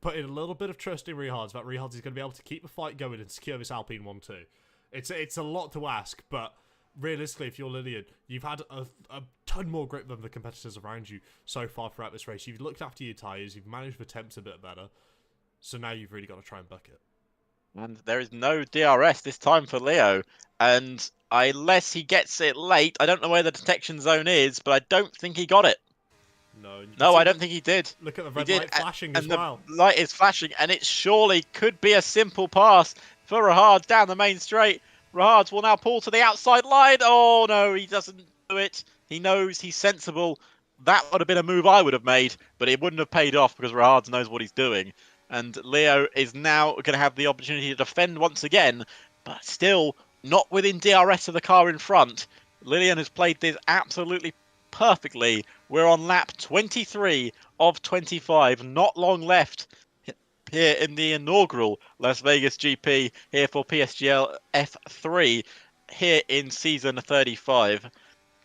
put in a little bit of trust in Rehard that Rehard is going to be able to keep the fight going and secure this Alpine 1-2. It's a lot to ask, but realistically, if you're Lillian, you've had a ton more grip than the competitors around you so far throughout this race. You've looked after your tyres, you've managed the temps a bit better, so now you've really got to try and buck it. And there is no DRS this time for Leo. And unless he gets it late, I don't know where the detection zone is, but I don't think he got it. No, I don't think he did. Look at the red light flashing as well. The light is flashing, and it surely could be a simple pass for Rahad down the main straight. Rahad will now pull to the outside line. Oh, no, he doesn't do it. He knows, he's sensible. That would have been a move I would have made, but it wouldn't have paid off because Rahad knows what he's doing. And Leo is now going to have the opportunity to defend once again, but still not within DRS of the car in front. Lillian has played this absolutely perfectly. We're on lap 23 of 25. Not long left here in the inaugural Las Vegas GP here for PSGL F3 here in season 35.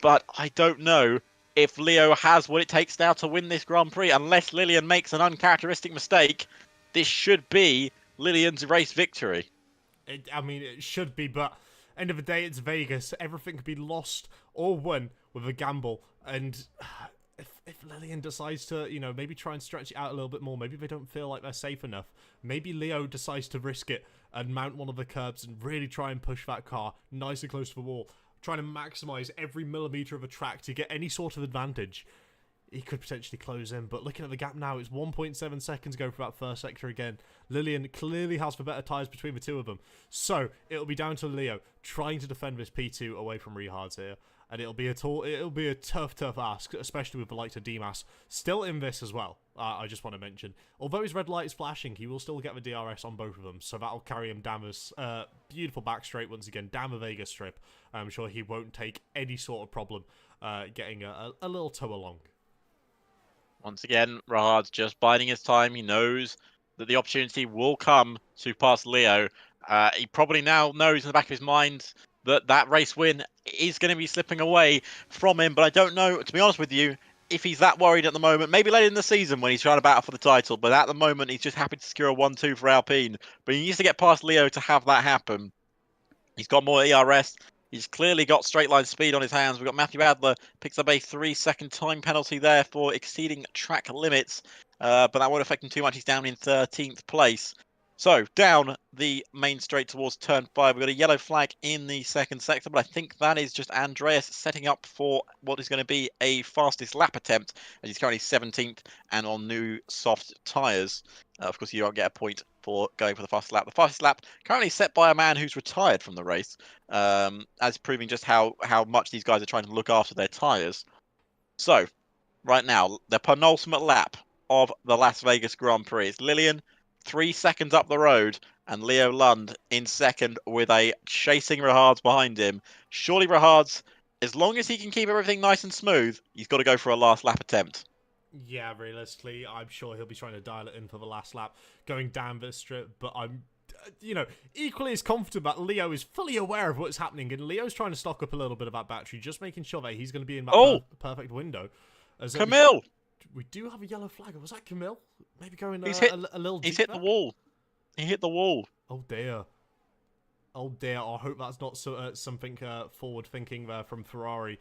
But I don't know if Leo has what it takes now to win this Grand Prix. Unless Lillian makes an uncharacteristic mistake, this should be Lillian's race victory. It should be, but end of the day, it's Vegas. Everything could be lost or won with a gamble. And if Lillian decides to, maybe try and stretch it out a little bit more, maybe they don't feel like they're safe enough. Maybe Leo decides to risk it and mount one of the curbs and really try and push that car nice and close to the wall, trying to maximize every millimeter of a track to get any sort of advantage. He could potentially close in, but looking at the gap now, it's 1.7 seconds ago for that first sector again. Lillian clearly has the better tyres between the two of them. So, it'll be down to Leo trying to defend this P2 away from Rehard here. And it'll be a tough ask, especially with the likes of Dimas still in this as well. I just want to mention, although his red light is flashing, he will still get the DRS on both of them, so that'll carry him down this beautiful back straight once again, down the Vegas strip. I'm sure he won't take any sort of problem getting a little toe along. Once again, Rahad's just biding his time. He knows that the opportunity will come to pass Leo. He probably now knows in the back of his mind that that race win is going to be slipping away from him. But I don't know, to be honest with you, if he's that worried at the moment. Maybe later in the season when he's trying to battle for the title. But at the moment, he's just happy to secure a 1-2 for Alpine. But he needs to get past Leo to have that happen. He's got more ERS. He's clearly got straight line speed on his hands. We've got Matthew Adler, picks up a 3-second time penalty there for exceeding track limits. But that won't affect him too much. He's down in 13th place. So, down the main straight towards turn 5. We've got a yellow flag in the second sector, but I think that is just Andreas setting up for what is going to be a fastest lap attempt, as he's currently 17th and on new soft tyres. Of course, you don't get a point for going for the fastest lap. The fastest lap currently set by a man who's retired from the race, as proving just how much these guys are trying to look after their tyres. So, right now, the penultimate lap of the Las Vegas Grand Prix. It's Lillian 3 seconds up the road, and Leo Lund in second with a chasing Rahards behind him. Surely Rahards, as long as he can keep everything nice and smooth, he's got to go for a last lap attempt. Yeah, realistically, I'm sure he'll be trying to dial it in for the last lap, going down this strip, but I'm, equally as confident that Leo is fully aware of what's happening, and Leo's trying to stock up a little bit of that battery, just making sure that he's going to be in that perfect window. As Camille! We do have a yellow flag. Was that Camille? Maybe going He's a little deep He's hit there? the wall. He hit the wall. Oh dear. Oh dear, I hope that's not something forward-thinking there from Ferrari,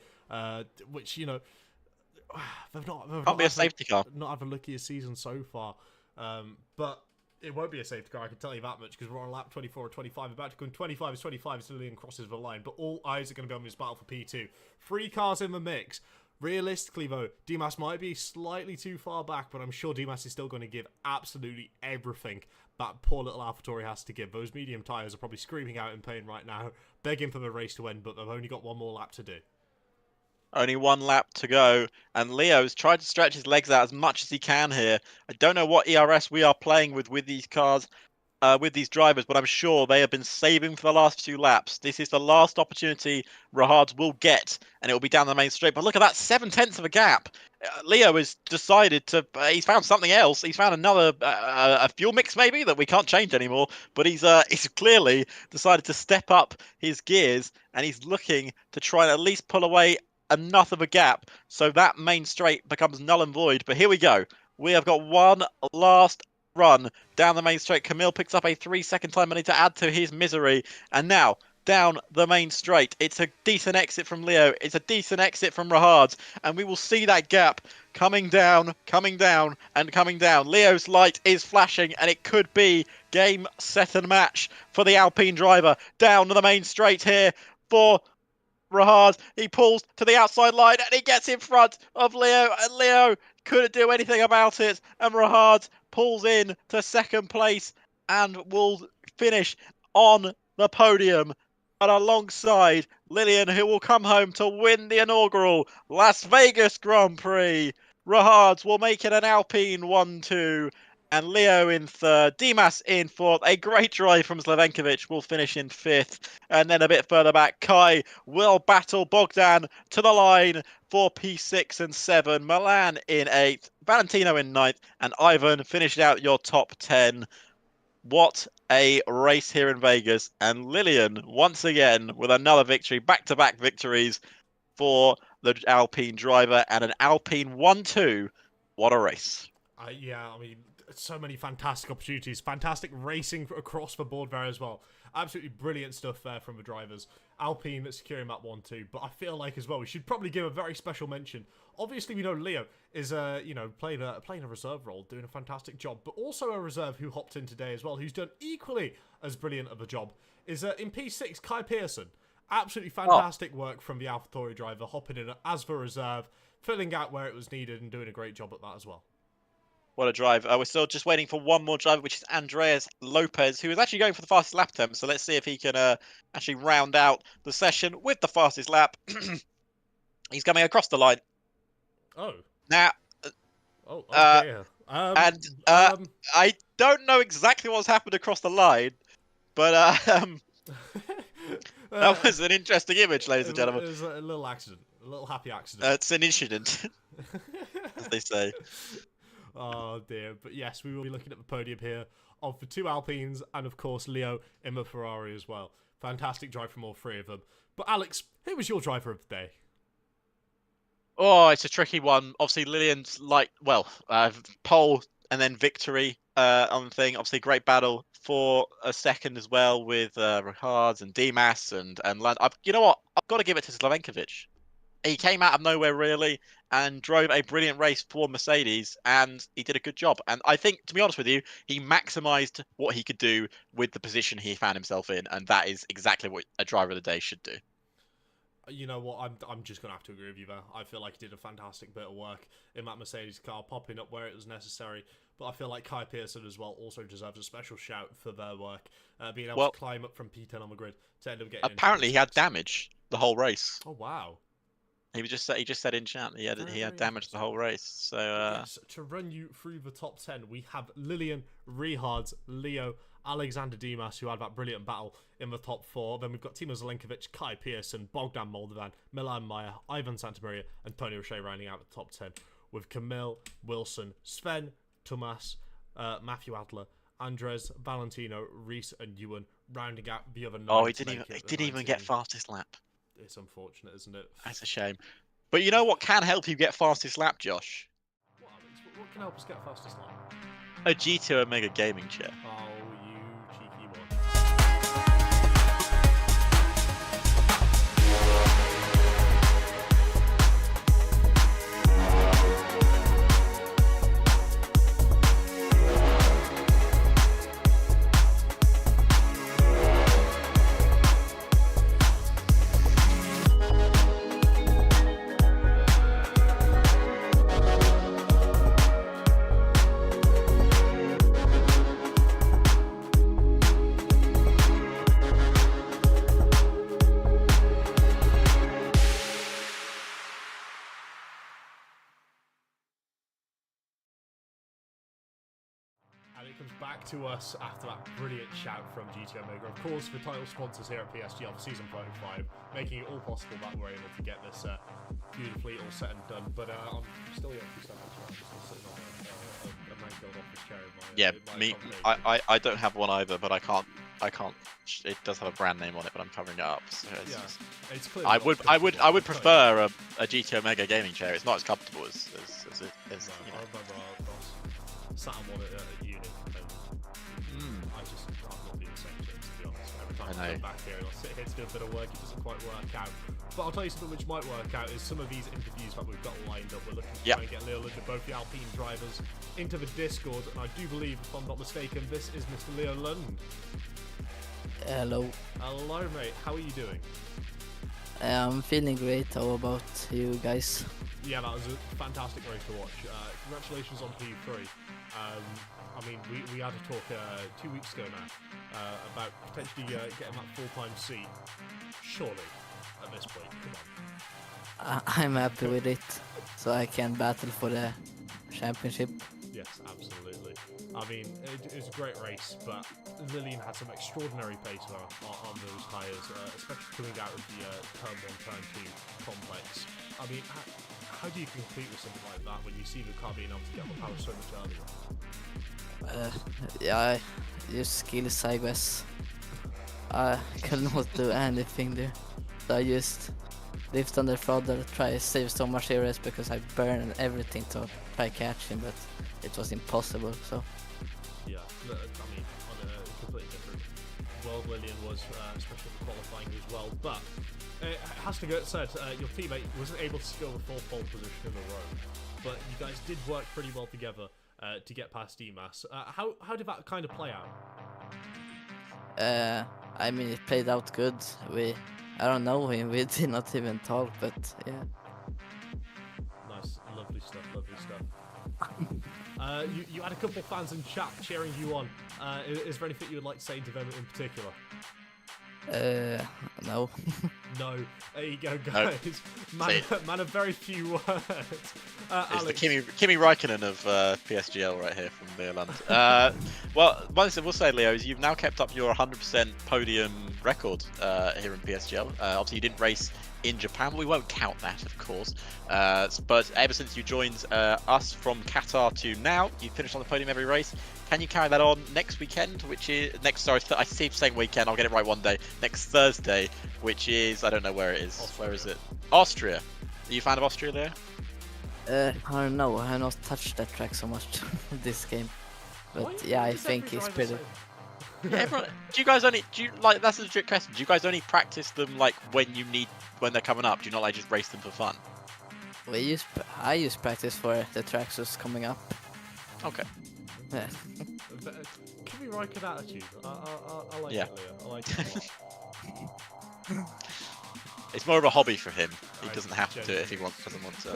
which, they've Can't be a safety car. Not had the luckiest season so far, but it won't be a safety car, I can tell you that much, because we're on lap 24 or 25, about to go in 25 as Lillian crosses the line, but all eyes are going to be on this battle for P2. 3 cars in the mix. Realistically, though, Dimas might be slightly too far back, but I'm sure Dimas is still going to give absolutely everything that poor little AlphaTauri has to give. Those medium tyres are probably screaming out in pain right now, begging for the race to end, but they've only got one more lap to do. Only 1 lap to go, and Leo's tried to stretch his legs out as much as he can here. I don't know what ERS we are playing with these cars, with these drivers, but I'm sure they have been saving for the last few laps. This is the last opportunity Rahards will get, and it will be down the main straight. But look at that, 7/10 of a gap. Leo has decided to, he's found something else. He's found another, a fuel mix maybe that we can't change anymore, but he's clearly decided to step up his gears, and he's looking to try and at least pull away enough of a gap so that main straight becomes null and void. But here we go. We have got one last run down the main straight. Camille picks up a 3-second time money to add to his misery, and now down the main straight. It's a decent exit from Leo. It's a decent exit from Rahards, and we will see that gap coming down, and coming down. Leo's light is flashing, and it could be game, set, and match for the Alpine driver. Down the main straight here for Rahards. He pulls to the outside line, and he gets in front of Leo, and Leo couldn't do anything about it, and Rahards pulls in to second place and will finish on the podium, but alongside Lillian, who will come home to win the inaugural Las Vegas Grand Prix. Rahards will make it an Alpine 1-2, and Leo in third, Dimas in fourth. A great drive from Slavenkovic will finish in fifth, and then a bit further back, Kai will battle Bogdan to the line for P6 and 7. Milan in 8th, Valentino in 9th, and Ivan finished out your top 10. What a race here in Vegas, and Lillian once again with another victory, back-to-back victories for the Alpine driver, and an Alpine 1-2. What a race. Yeah, I mean, so many fantastic opportunities, fantastic racing across the board there as well. Absolutely brilliant stuff there from the drivers. Alpine securing that 1-2, but I feel like as well we should probably give a very special mention. Obviously, we know Leo is playing a reserve role, doing a fantastic job, but also a reserve who hopped in today as well, who's done equally as brilliant of a job. Is in P6 Kai Pearson. Absolutely fantastic work from the AlphaTauri driver, hopping in as the reserve, filling out where it was needed, and doing a great job at that as well. What a drive. We're still just waiting for one more driver, which is Andreas Lopez, who is actually going for the fastest lap attempt. So let's see if he can actually round out the session with the fastest lap. He's coming across the line. Oh. Now. Dear. I don't know exactly what's happened across the line, but that was an interesting image, ladies and gentlemen. It was a little accident. A little happy accident. It's an incident, as they say. Oh dear, but yes, we will be looking at the podium here of the 2 Alpines and of course Leo in the Ferrari as well. Fantastic drive from all 3 of them. But Alex, who was your driver of the day? Oh, it's a tricky one. Obviously, Lillian's pole and then victory on the thing. Obviously, great battle for a second as well with Rahards and Dimas and Land. You know what? I've got to give it to Slavenkovic. He came out of nowhere, really, and drove a brilliant race for Mercedes, and he did a good job. And I think, to be honest with you, he maximised what he could do with the position he found himself in, and that is exactly what a driver of the day should do. You know what, I'm just going to have to agree with you there. I feel like he did a fantastic bit of work in that Mercedes car, popping up where it was necessary. but I feel like Kai Pearson as well also deserves a special shout for their work, being able to climb up from P10 on the grid to end up getting. Apparently, he had damage the whole race. Oh wow! He just said in chat he had damage the whole race. So yes, to run you through the top 10, we have Lillian, Rihards, Leo, Alexander Dimas, who had that brilliant battle in the top 4. Then we've got Timo Zelenkovic, Kai Pearson, Bogdan Moldovan, Milan Meyer, Ivan Santamaria, and Tony Roche rounding out the top 10, with Camille, Wilson, Sven, Tomas, Matthew Adler, Andres, Valentino, Reese, and Ewan rounding out the other 9. oh, he didn't even get fastest lap. It's unfortunate, isn't it? That's a shame. But you know what can help you get fastest lap, Josh? What, Alex? What can help us get fastest lap? A G2 Omega gaming chair. Oh, you cheeky one. And it comes back to us after that brilliant shout from GT Omega. Of course, the title sponsors here at PSGL for Season 35, making it all possible that we're able to get this beautifully all set and done. But I'm still yet to stand up. I'm just sitting on a man-built office chair in my I don't have one either, but I can't. It does have a brand name on it, but I'm covering it up. So it's clear. I would prefer a GT Omega gaming chair. It's not as comfortable as you know. I remember our boss sat on one at uni, and I just can't not be the same to be honest. Every time I come back here and I'll sit here to do a bit of work, it doesn't quite work out. But I'll tell you something which might work out is some of these interviews that we've got lined up. We're looking to try and get Leo Lund, both the Alpine drivers, into the Discord, and I do believe, if I'm not mistaken, this is Mr. Leo Lund. Hello. Hello, mate. How are you doing? I'm feeling great. How about you guys? Yeah, that was a fantastic race to watch. Congratulations on P3. I mean, we had a talk 2 weeks ago now about potentially getting that full-time seat. Surely, at this point, come on. I'm happy with it, so I can battle for the championship. Yes, absolutely. I mean, it was a great race, but Lillian had some extraordinary pace on those tyres, especially coming out of the turn 1, turn 2 complex. I mean, how do you compete with something like that when you see the car being able to get the power so much earlier? Yeah, I just skill sideways. I cannot do anything there. So I just lift on the throttle, try to save so much areas because I burn everything to try catch him, but it was impossible. So yeah, I mean, on a completely different world Lillian was, especially in qualifying as well. But it has to get said, your teammate wasn't able to secure the full pole position in a row, but you guys did work pretty well together to get past Dimas. How did that kind of play out? I mean, it played out good. I don't know him. We did not even talk, but yeah. Nice, lovely stuff, lovely stuff. You had a couple fans in chat cheering you on. Is there anything you would like to say to them in particular? No. No. There you go, guys. Man of very few words. It's the Kimi Räikkönen of PSGL right here from Leoland. Well, one thing I will say, Leo, is you've now kept up your 100% podium record here in PSGL. Obviously, you didn't race in Japan. We won't count that, of course. But ever since you joined us from Qatar to now, you finished on the podium every race. Can you carry that on next weekend, which is I keep saying weekend, I'll get it right one day. Next Thursday, which is, I don't know where it is. Austria. Where is it? Austria. Are you a fan of Austria there? I don't know. I have not touched that track so much this game, but yeah, I think it's pretty. Yeah, everyone, that's a legit question. Do you guys only practice them like when they're coming up? Do you not like just race them for fun? I use practice for the tracks that's coming up. Okay. Yeah. Kimi Räikkönen attitude. I like it, Leo. I like it a lot. It's more of a hobby for him. He doesn't have to do it if he doesn't want to.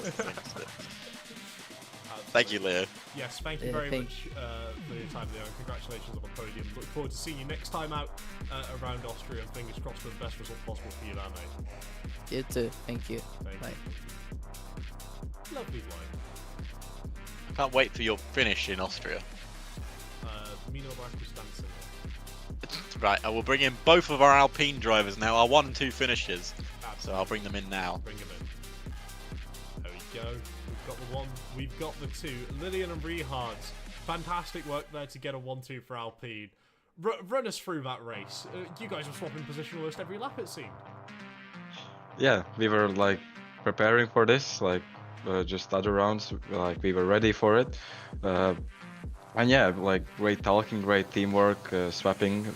Thank you, Leo. Yes, thank you Yeah, very thank- much for your time, Leo, and congratulations on the podium. Look forward to seeing you next time out around Austria, and fingers crossed for the best result possible for you there, mate. You too. Thank you. Thank Bye. you. Lovely bloke. I can't wait for your finish in Austria. Mino Marcus dancing. Right, I will bring in both of our Alpine drivers now, our 1 and 2 finishers. So I'll bring them in now. Bring him in. There we go. We've got the 1, we've got the 2. Lillian and Rehard. Fantastic work there to get a 1-2 for Alpine. Run us through that race. You guys were swapping position almost every lap, it seemed. Yeah, we were like preparing for this, like just other rounds, like we were ready for it. And yeah, like great talking, great teamwork, swapping,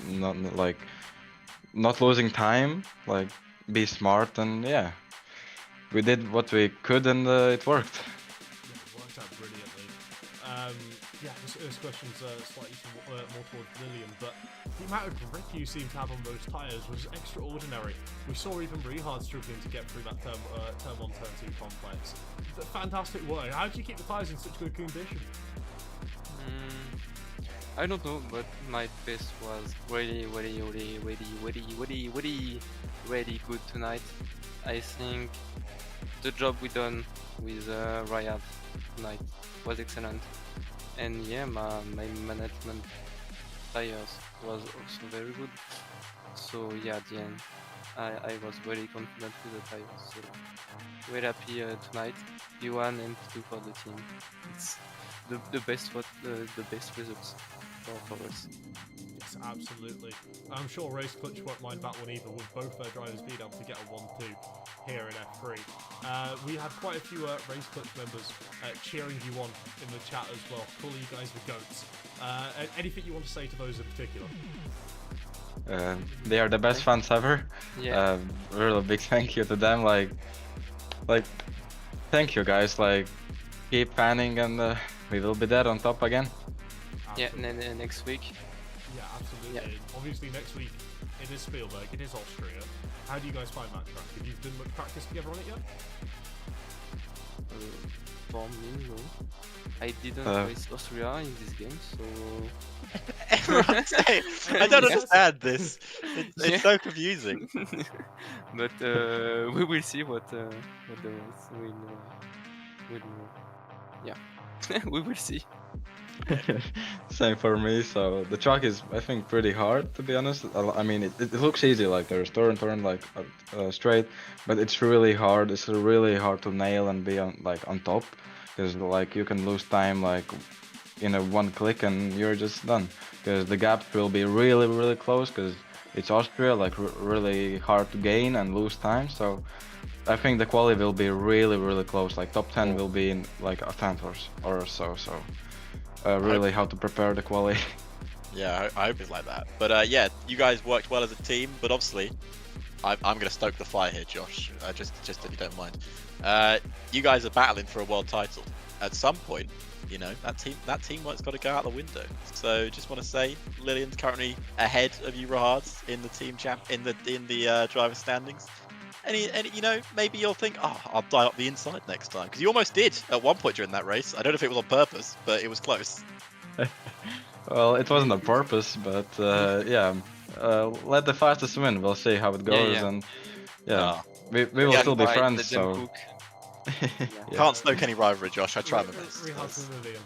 not losing time, like be smart, and yeah, we did what we could, and it worked. Yeah, it worked out brilliantly. Yeah, this question's slightly more towards Lillian, but the amount of grip you seem to have on those tyres was extraordinary. We saw even Rehard struggling to get through that turn 1, turn 2 complex. Fantastic work. How do you keep the tyres in such good condition? I don't know, but my pace was really good tonight. I think the job we done with Riyadh tonight was excellent, and yeah, my management tires was also very good. So yeah, at the end, I was very confident with the tires. So very happy tonight. P1 and P2 for the team. It's the best results for us. Yes, absolutely. I'm sure Race Clutch won't mind that one either, with both their drivers being able to get a 1-2 here in F3. We had quite a few Race Clutch members cheering you on in the chat as well, calling you guys the GOATs. Anything you want to say to those in particular? They are the best fans ever. Yeah. Really big thank you to them. Like, thank you guys. Like, keep fanning, and we will be there on top again. Yeah, and next week. Yeah, absolutely. Yeah. Obviously, next week it is Spielberg, it is Austria. How do you guys find that track? Have you done much practice together on it yet? For me, no. I didn't race Austria in this game, so Everyone's saying, I don't understand this. It's so confusing. but we will see what the race will. Yeah, we will see. Same for me. So the track is, I think, pretty hard, to be honest. I mean, it looks easy, like there's turn like straight, but it's really hard. It's really hard to nail and be on top, because like you can lose time like in a one click and you're just done. Because the gap will be really close, because it's Austria, like really hard to gain and lose time. So I think the quali will be really close. Like top 10 will be in like a 10th or so. So. Really how to prepare the quali. Yeah, I hope it's like that. But yeah, you guys worked well as a team, but obviously, I'm going to stoke the fire here, Josh, just if you don't mind. You guys are battling for a world title. At some point, you know, that teamwork's got to go out the window. So just want to say, Lillian's currently ahead of you, Rahards, in the team in the driver standings. Any, you know, maybe you'll think, oh, I'll die up the inside next time, because you almost did at one point during that race. I don't know if it was on purpose, but it was close. Well, it wasn't on purpose, but yeah, let the fastest win. We'll see how it goes, and yeah, we will still be friends. So Can't stoke any rivalry, Josh. I tried my best. Rehard and Lillian.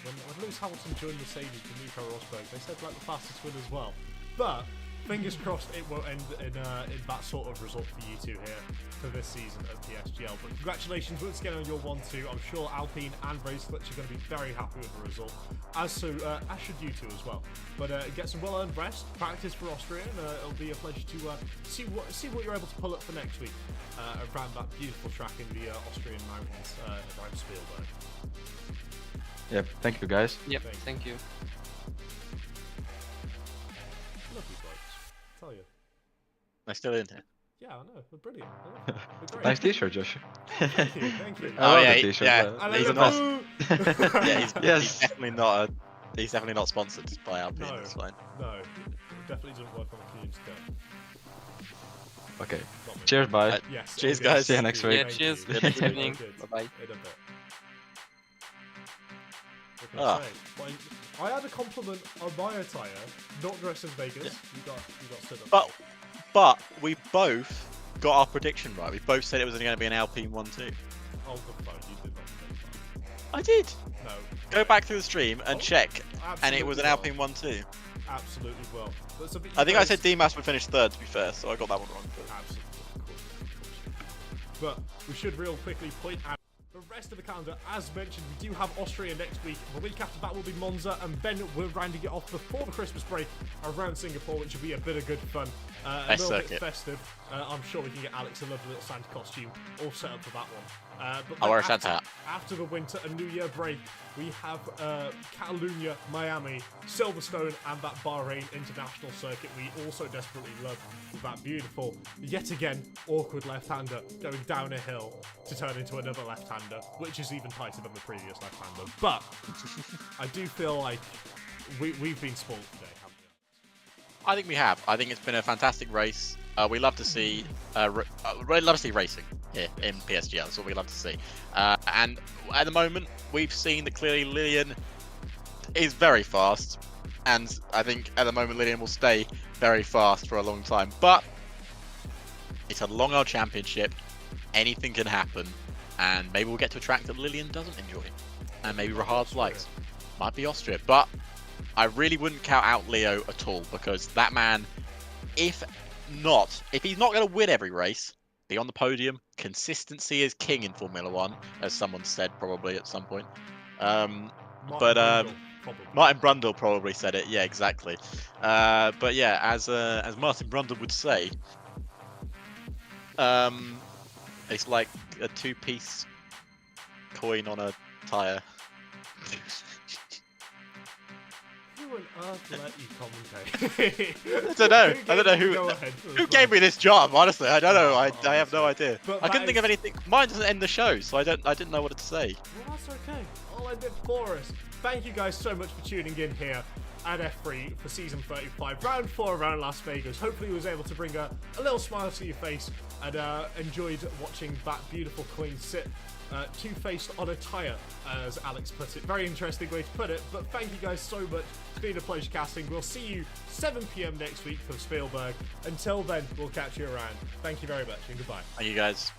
When Lewis Hamilton joined Mercedes with Nico Rosberg, they said like the fastest win as well. But fingers crossed it won't end in that sort of result for you two here for this season of PSGL. But congratulations once again on your 1-2. I'm sure Alpine and Race Clutch are going to be very happy with the result, as should you two as well. But get some well-earned rest, practice for Austria, and it'll be a pleasure to see what you're able to pull up for next week around that beautiful track in the Austrian mountains around Spielberg. Yep, thank you guys. Yep, thank you. Lovely blokes, tell you. I'm still in here. Yeah, I know, they're brilliant. They're great. Nice t-shirt, Josh. Thank you, thank you. I love yeah, the t-shirt. yeah. He's not. Yeah, he's Yes. definitely not. He's definitely not sponsored by Alpine. No. It's fine. No, it definitely doesn't work on a community scale. Okay. Not me. Cheers, bye. Yes. Cheers, okay, guys. See you thank next you, week. Yeah, thank cheers. you. Good Very evening. good. Bye-bye. In a bit. What can I say? Like, I had a compliment on my attire, not dressed as Vegas. You got stood up. But we both got our prediction right. We both said it was going to be an Alpine 1-2. Oh, good phone. You did not say that. I did. No. Go back through the stream and check, and it was an Absolutely Alpine 1-2. Absolutely will. But so, but I think I guys- said Dimas would finish third, to be fair, so I got that one wrong. But... Absolutely, of course. But we should real quickly point out the rest of the calendar. As mentioned, we do have Austria next week. The week after that will be Monza, and then we're rounding it off before the Christmas break around Singapore, which will be a bit of good fun. A Nice little circuit. bit festive. I'm sure we can get Alex a lovely little Santa costume all set up for that one. But I'll wear a then Santa hat. after the winter and New Year break, we have Catalunya, Miami, Silverstone, and that Bahrain international circuit we also desperately love. With that beautiful, yet again, awkward left-hander going down a hill to turn into another left-hander, which is even tighter than the previous left-hander. But I do feel like we've been spoiled today, haven't we? I think we have. I think it's been a fantastic race. We love to see, we love to see racing here in PSGL. That's what we love to see. And at the moment, we've seen that clearly Lillian is very fast, and I think at the moment Lillian will stay very fast for a long time. But it's a long old championship. Anything can happen, and maybe we'll get to a track that Lillian doesn't enjoy, and maybe Rahad's likes. Might be Austria, but I really wouldn't count out Leo at all, because that man, if he's not going to win every race, be on the podium. Consistency is king in Formula One, as someone said probably at some point. Martin But Brundle, probably. Martin Brundle probably said it. Yeah, exactly. But yeah, as Martin Brundle would say, it's like a two-piece coin on a tire. Who on earth let you commentate? I don't know. I don't know Go ahead. who gave me this job. Honestly, I don't know. I have no Honestly. idea. But I couldn't that think of is- anything. Mine doesn't end the show, so I didn't know what to say. Well, that's okay. All I did for us. Thank you guys so much for tuning in here at F3 for season 35, round 4 around Las Vegas. Hopefully, we was able to bring a little smile to your face and enjoyed watching that beautiful queen sit two-faced on a tyre, as Alex put it. Very interesting way to put it, but thank you guys so much. It's been a pleasure casting. We'll see you 7 p.m. next week for Spielberg. Until then, we'll catch you around. Thank you very much, and goodbye. Thank you guys.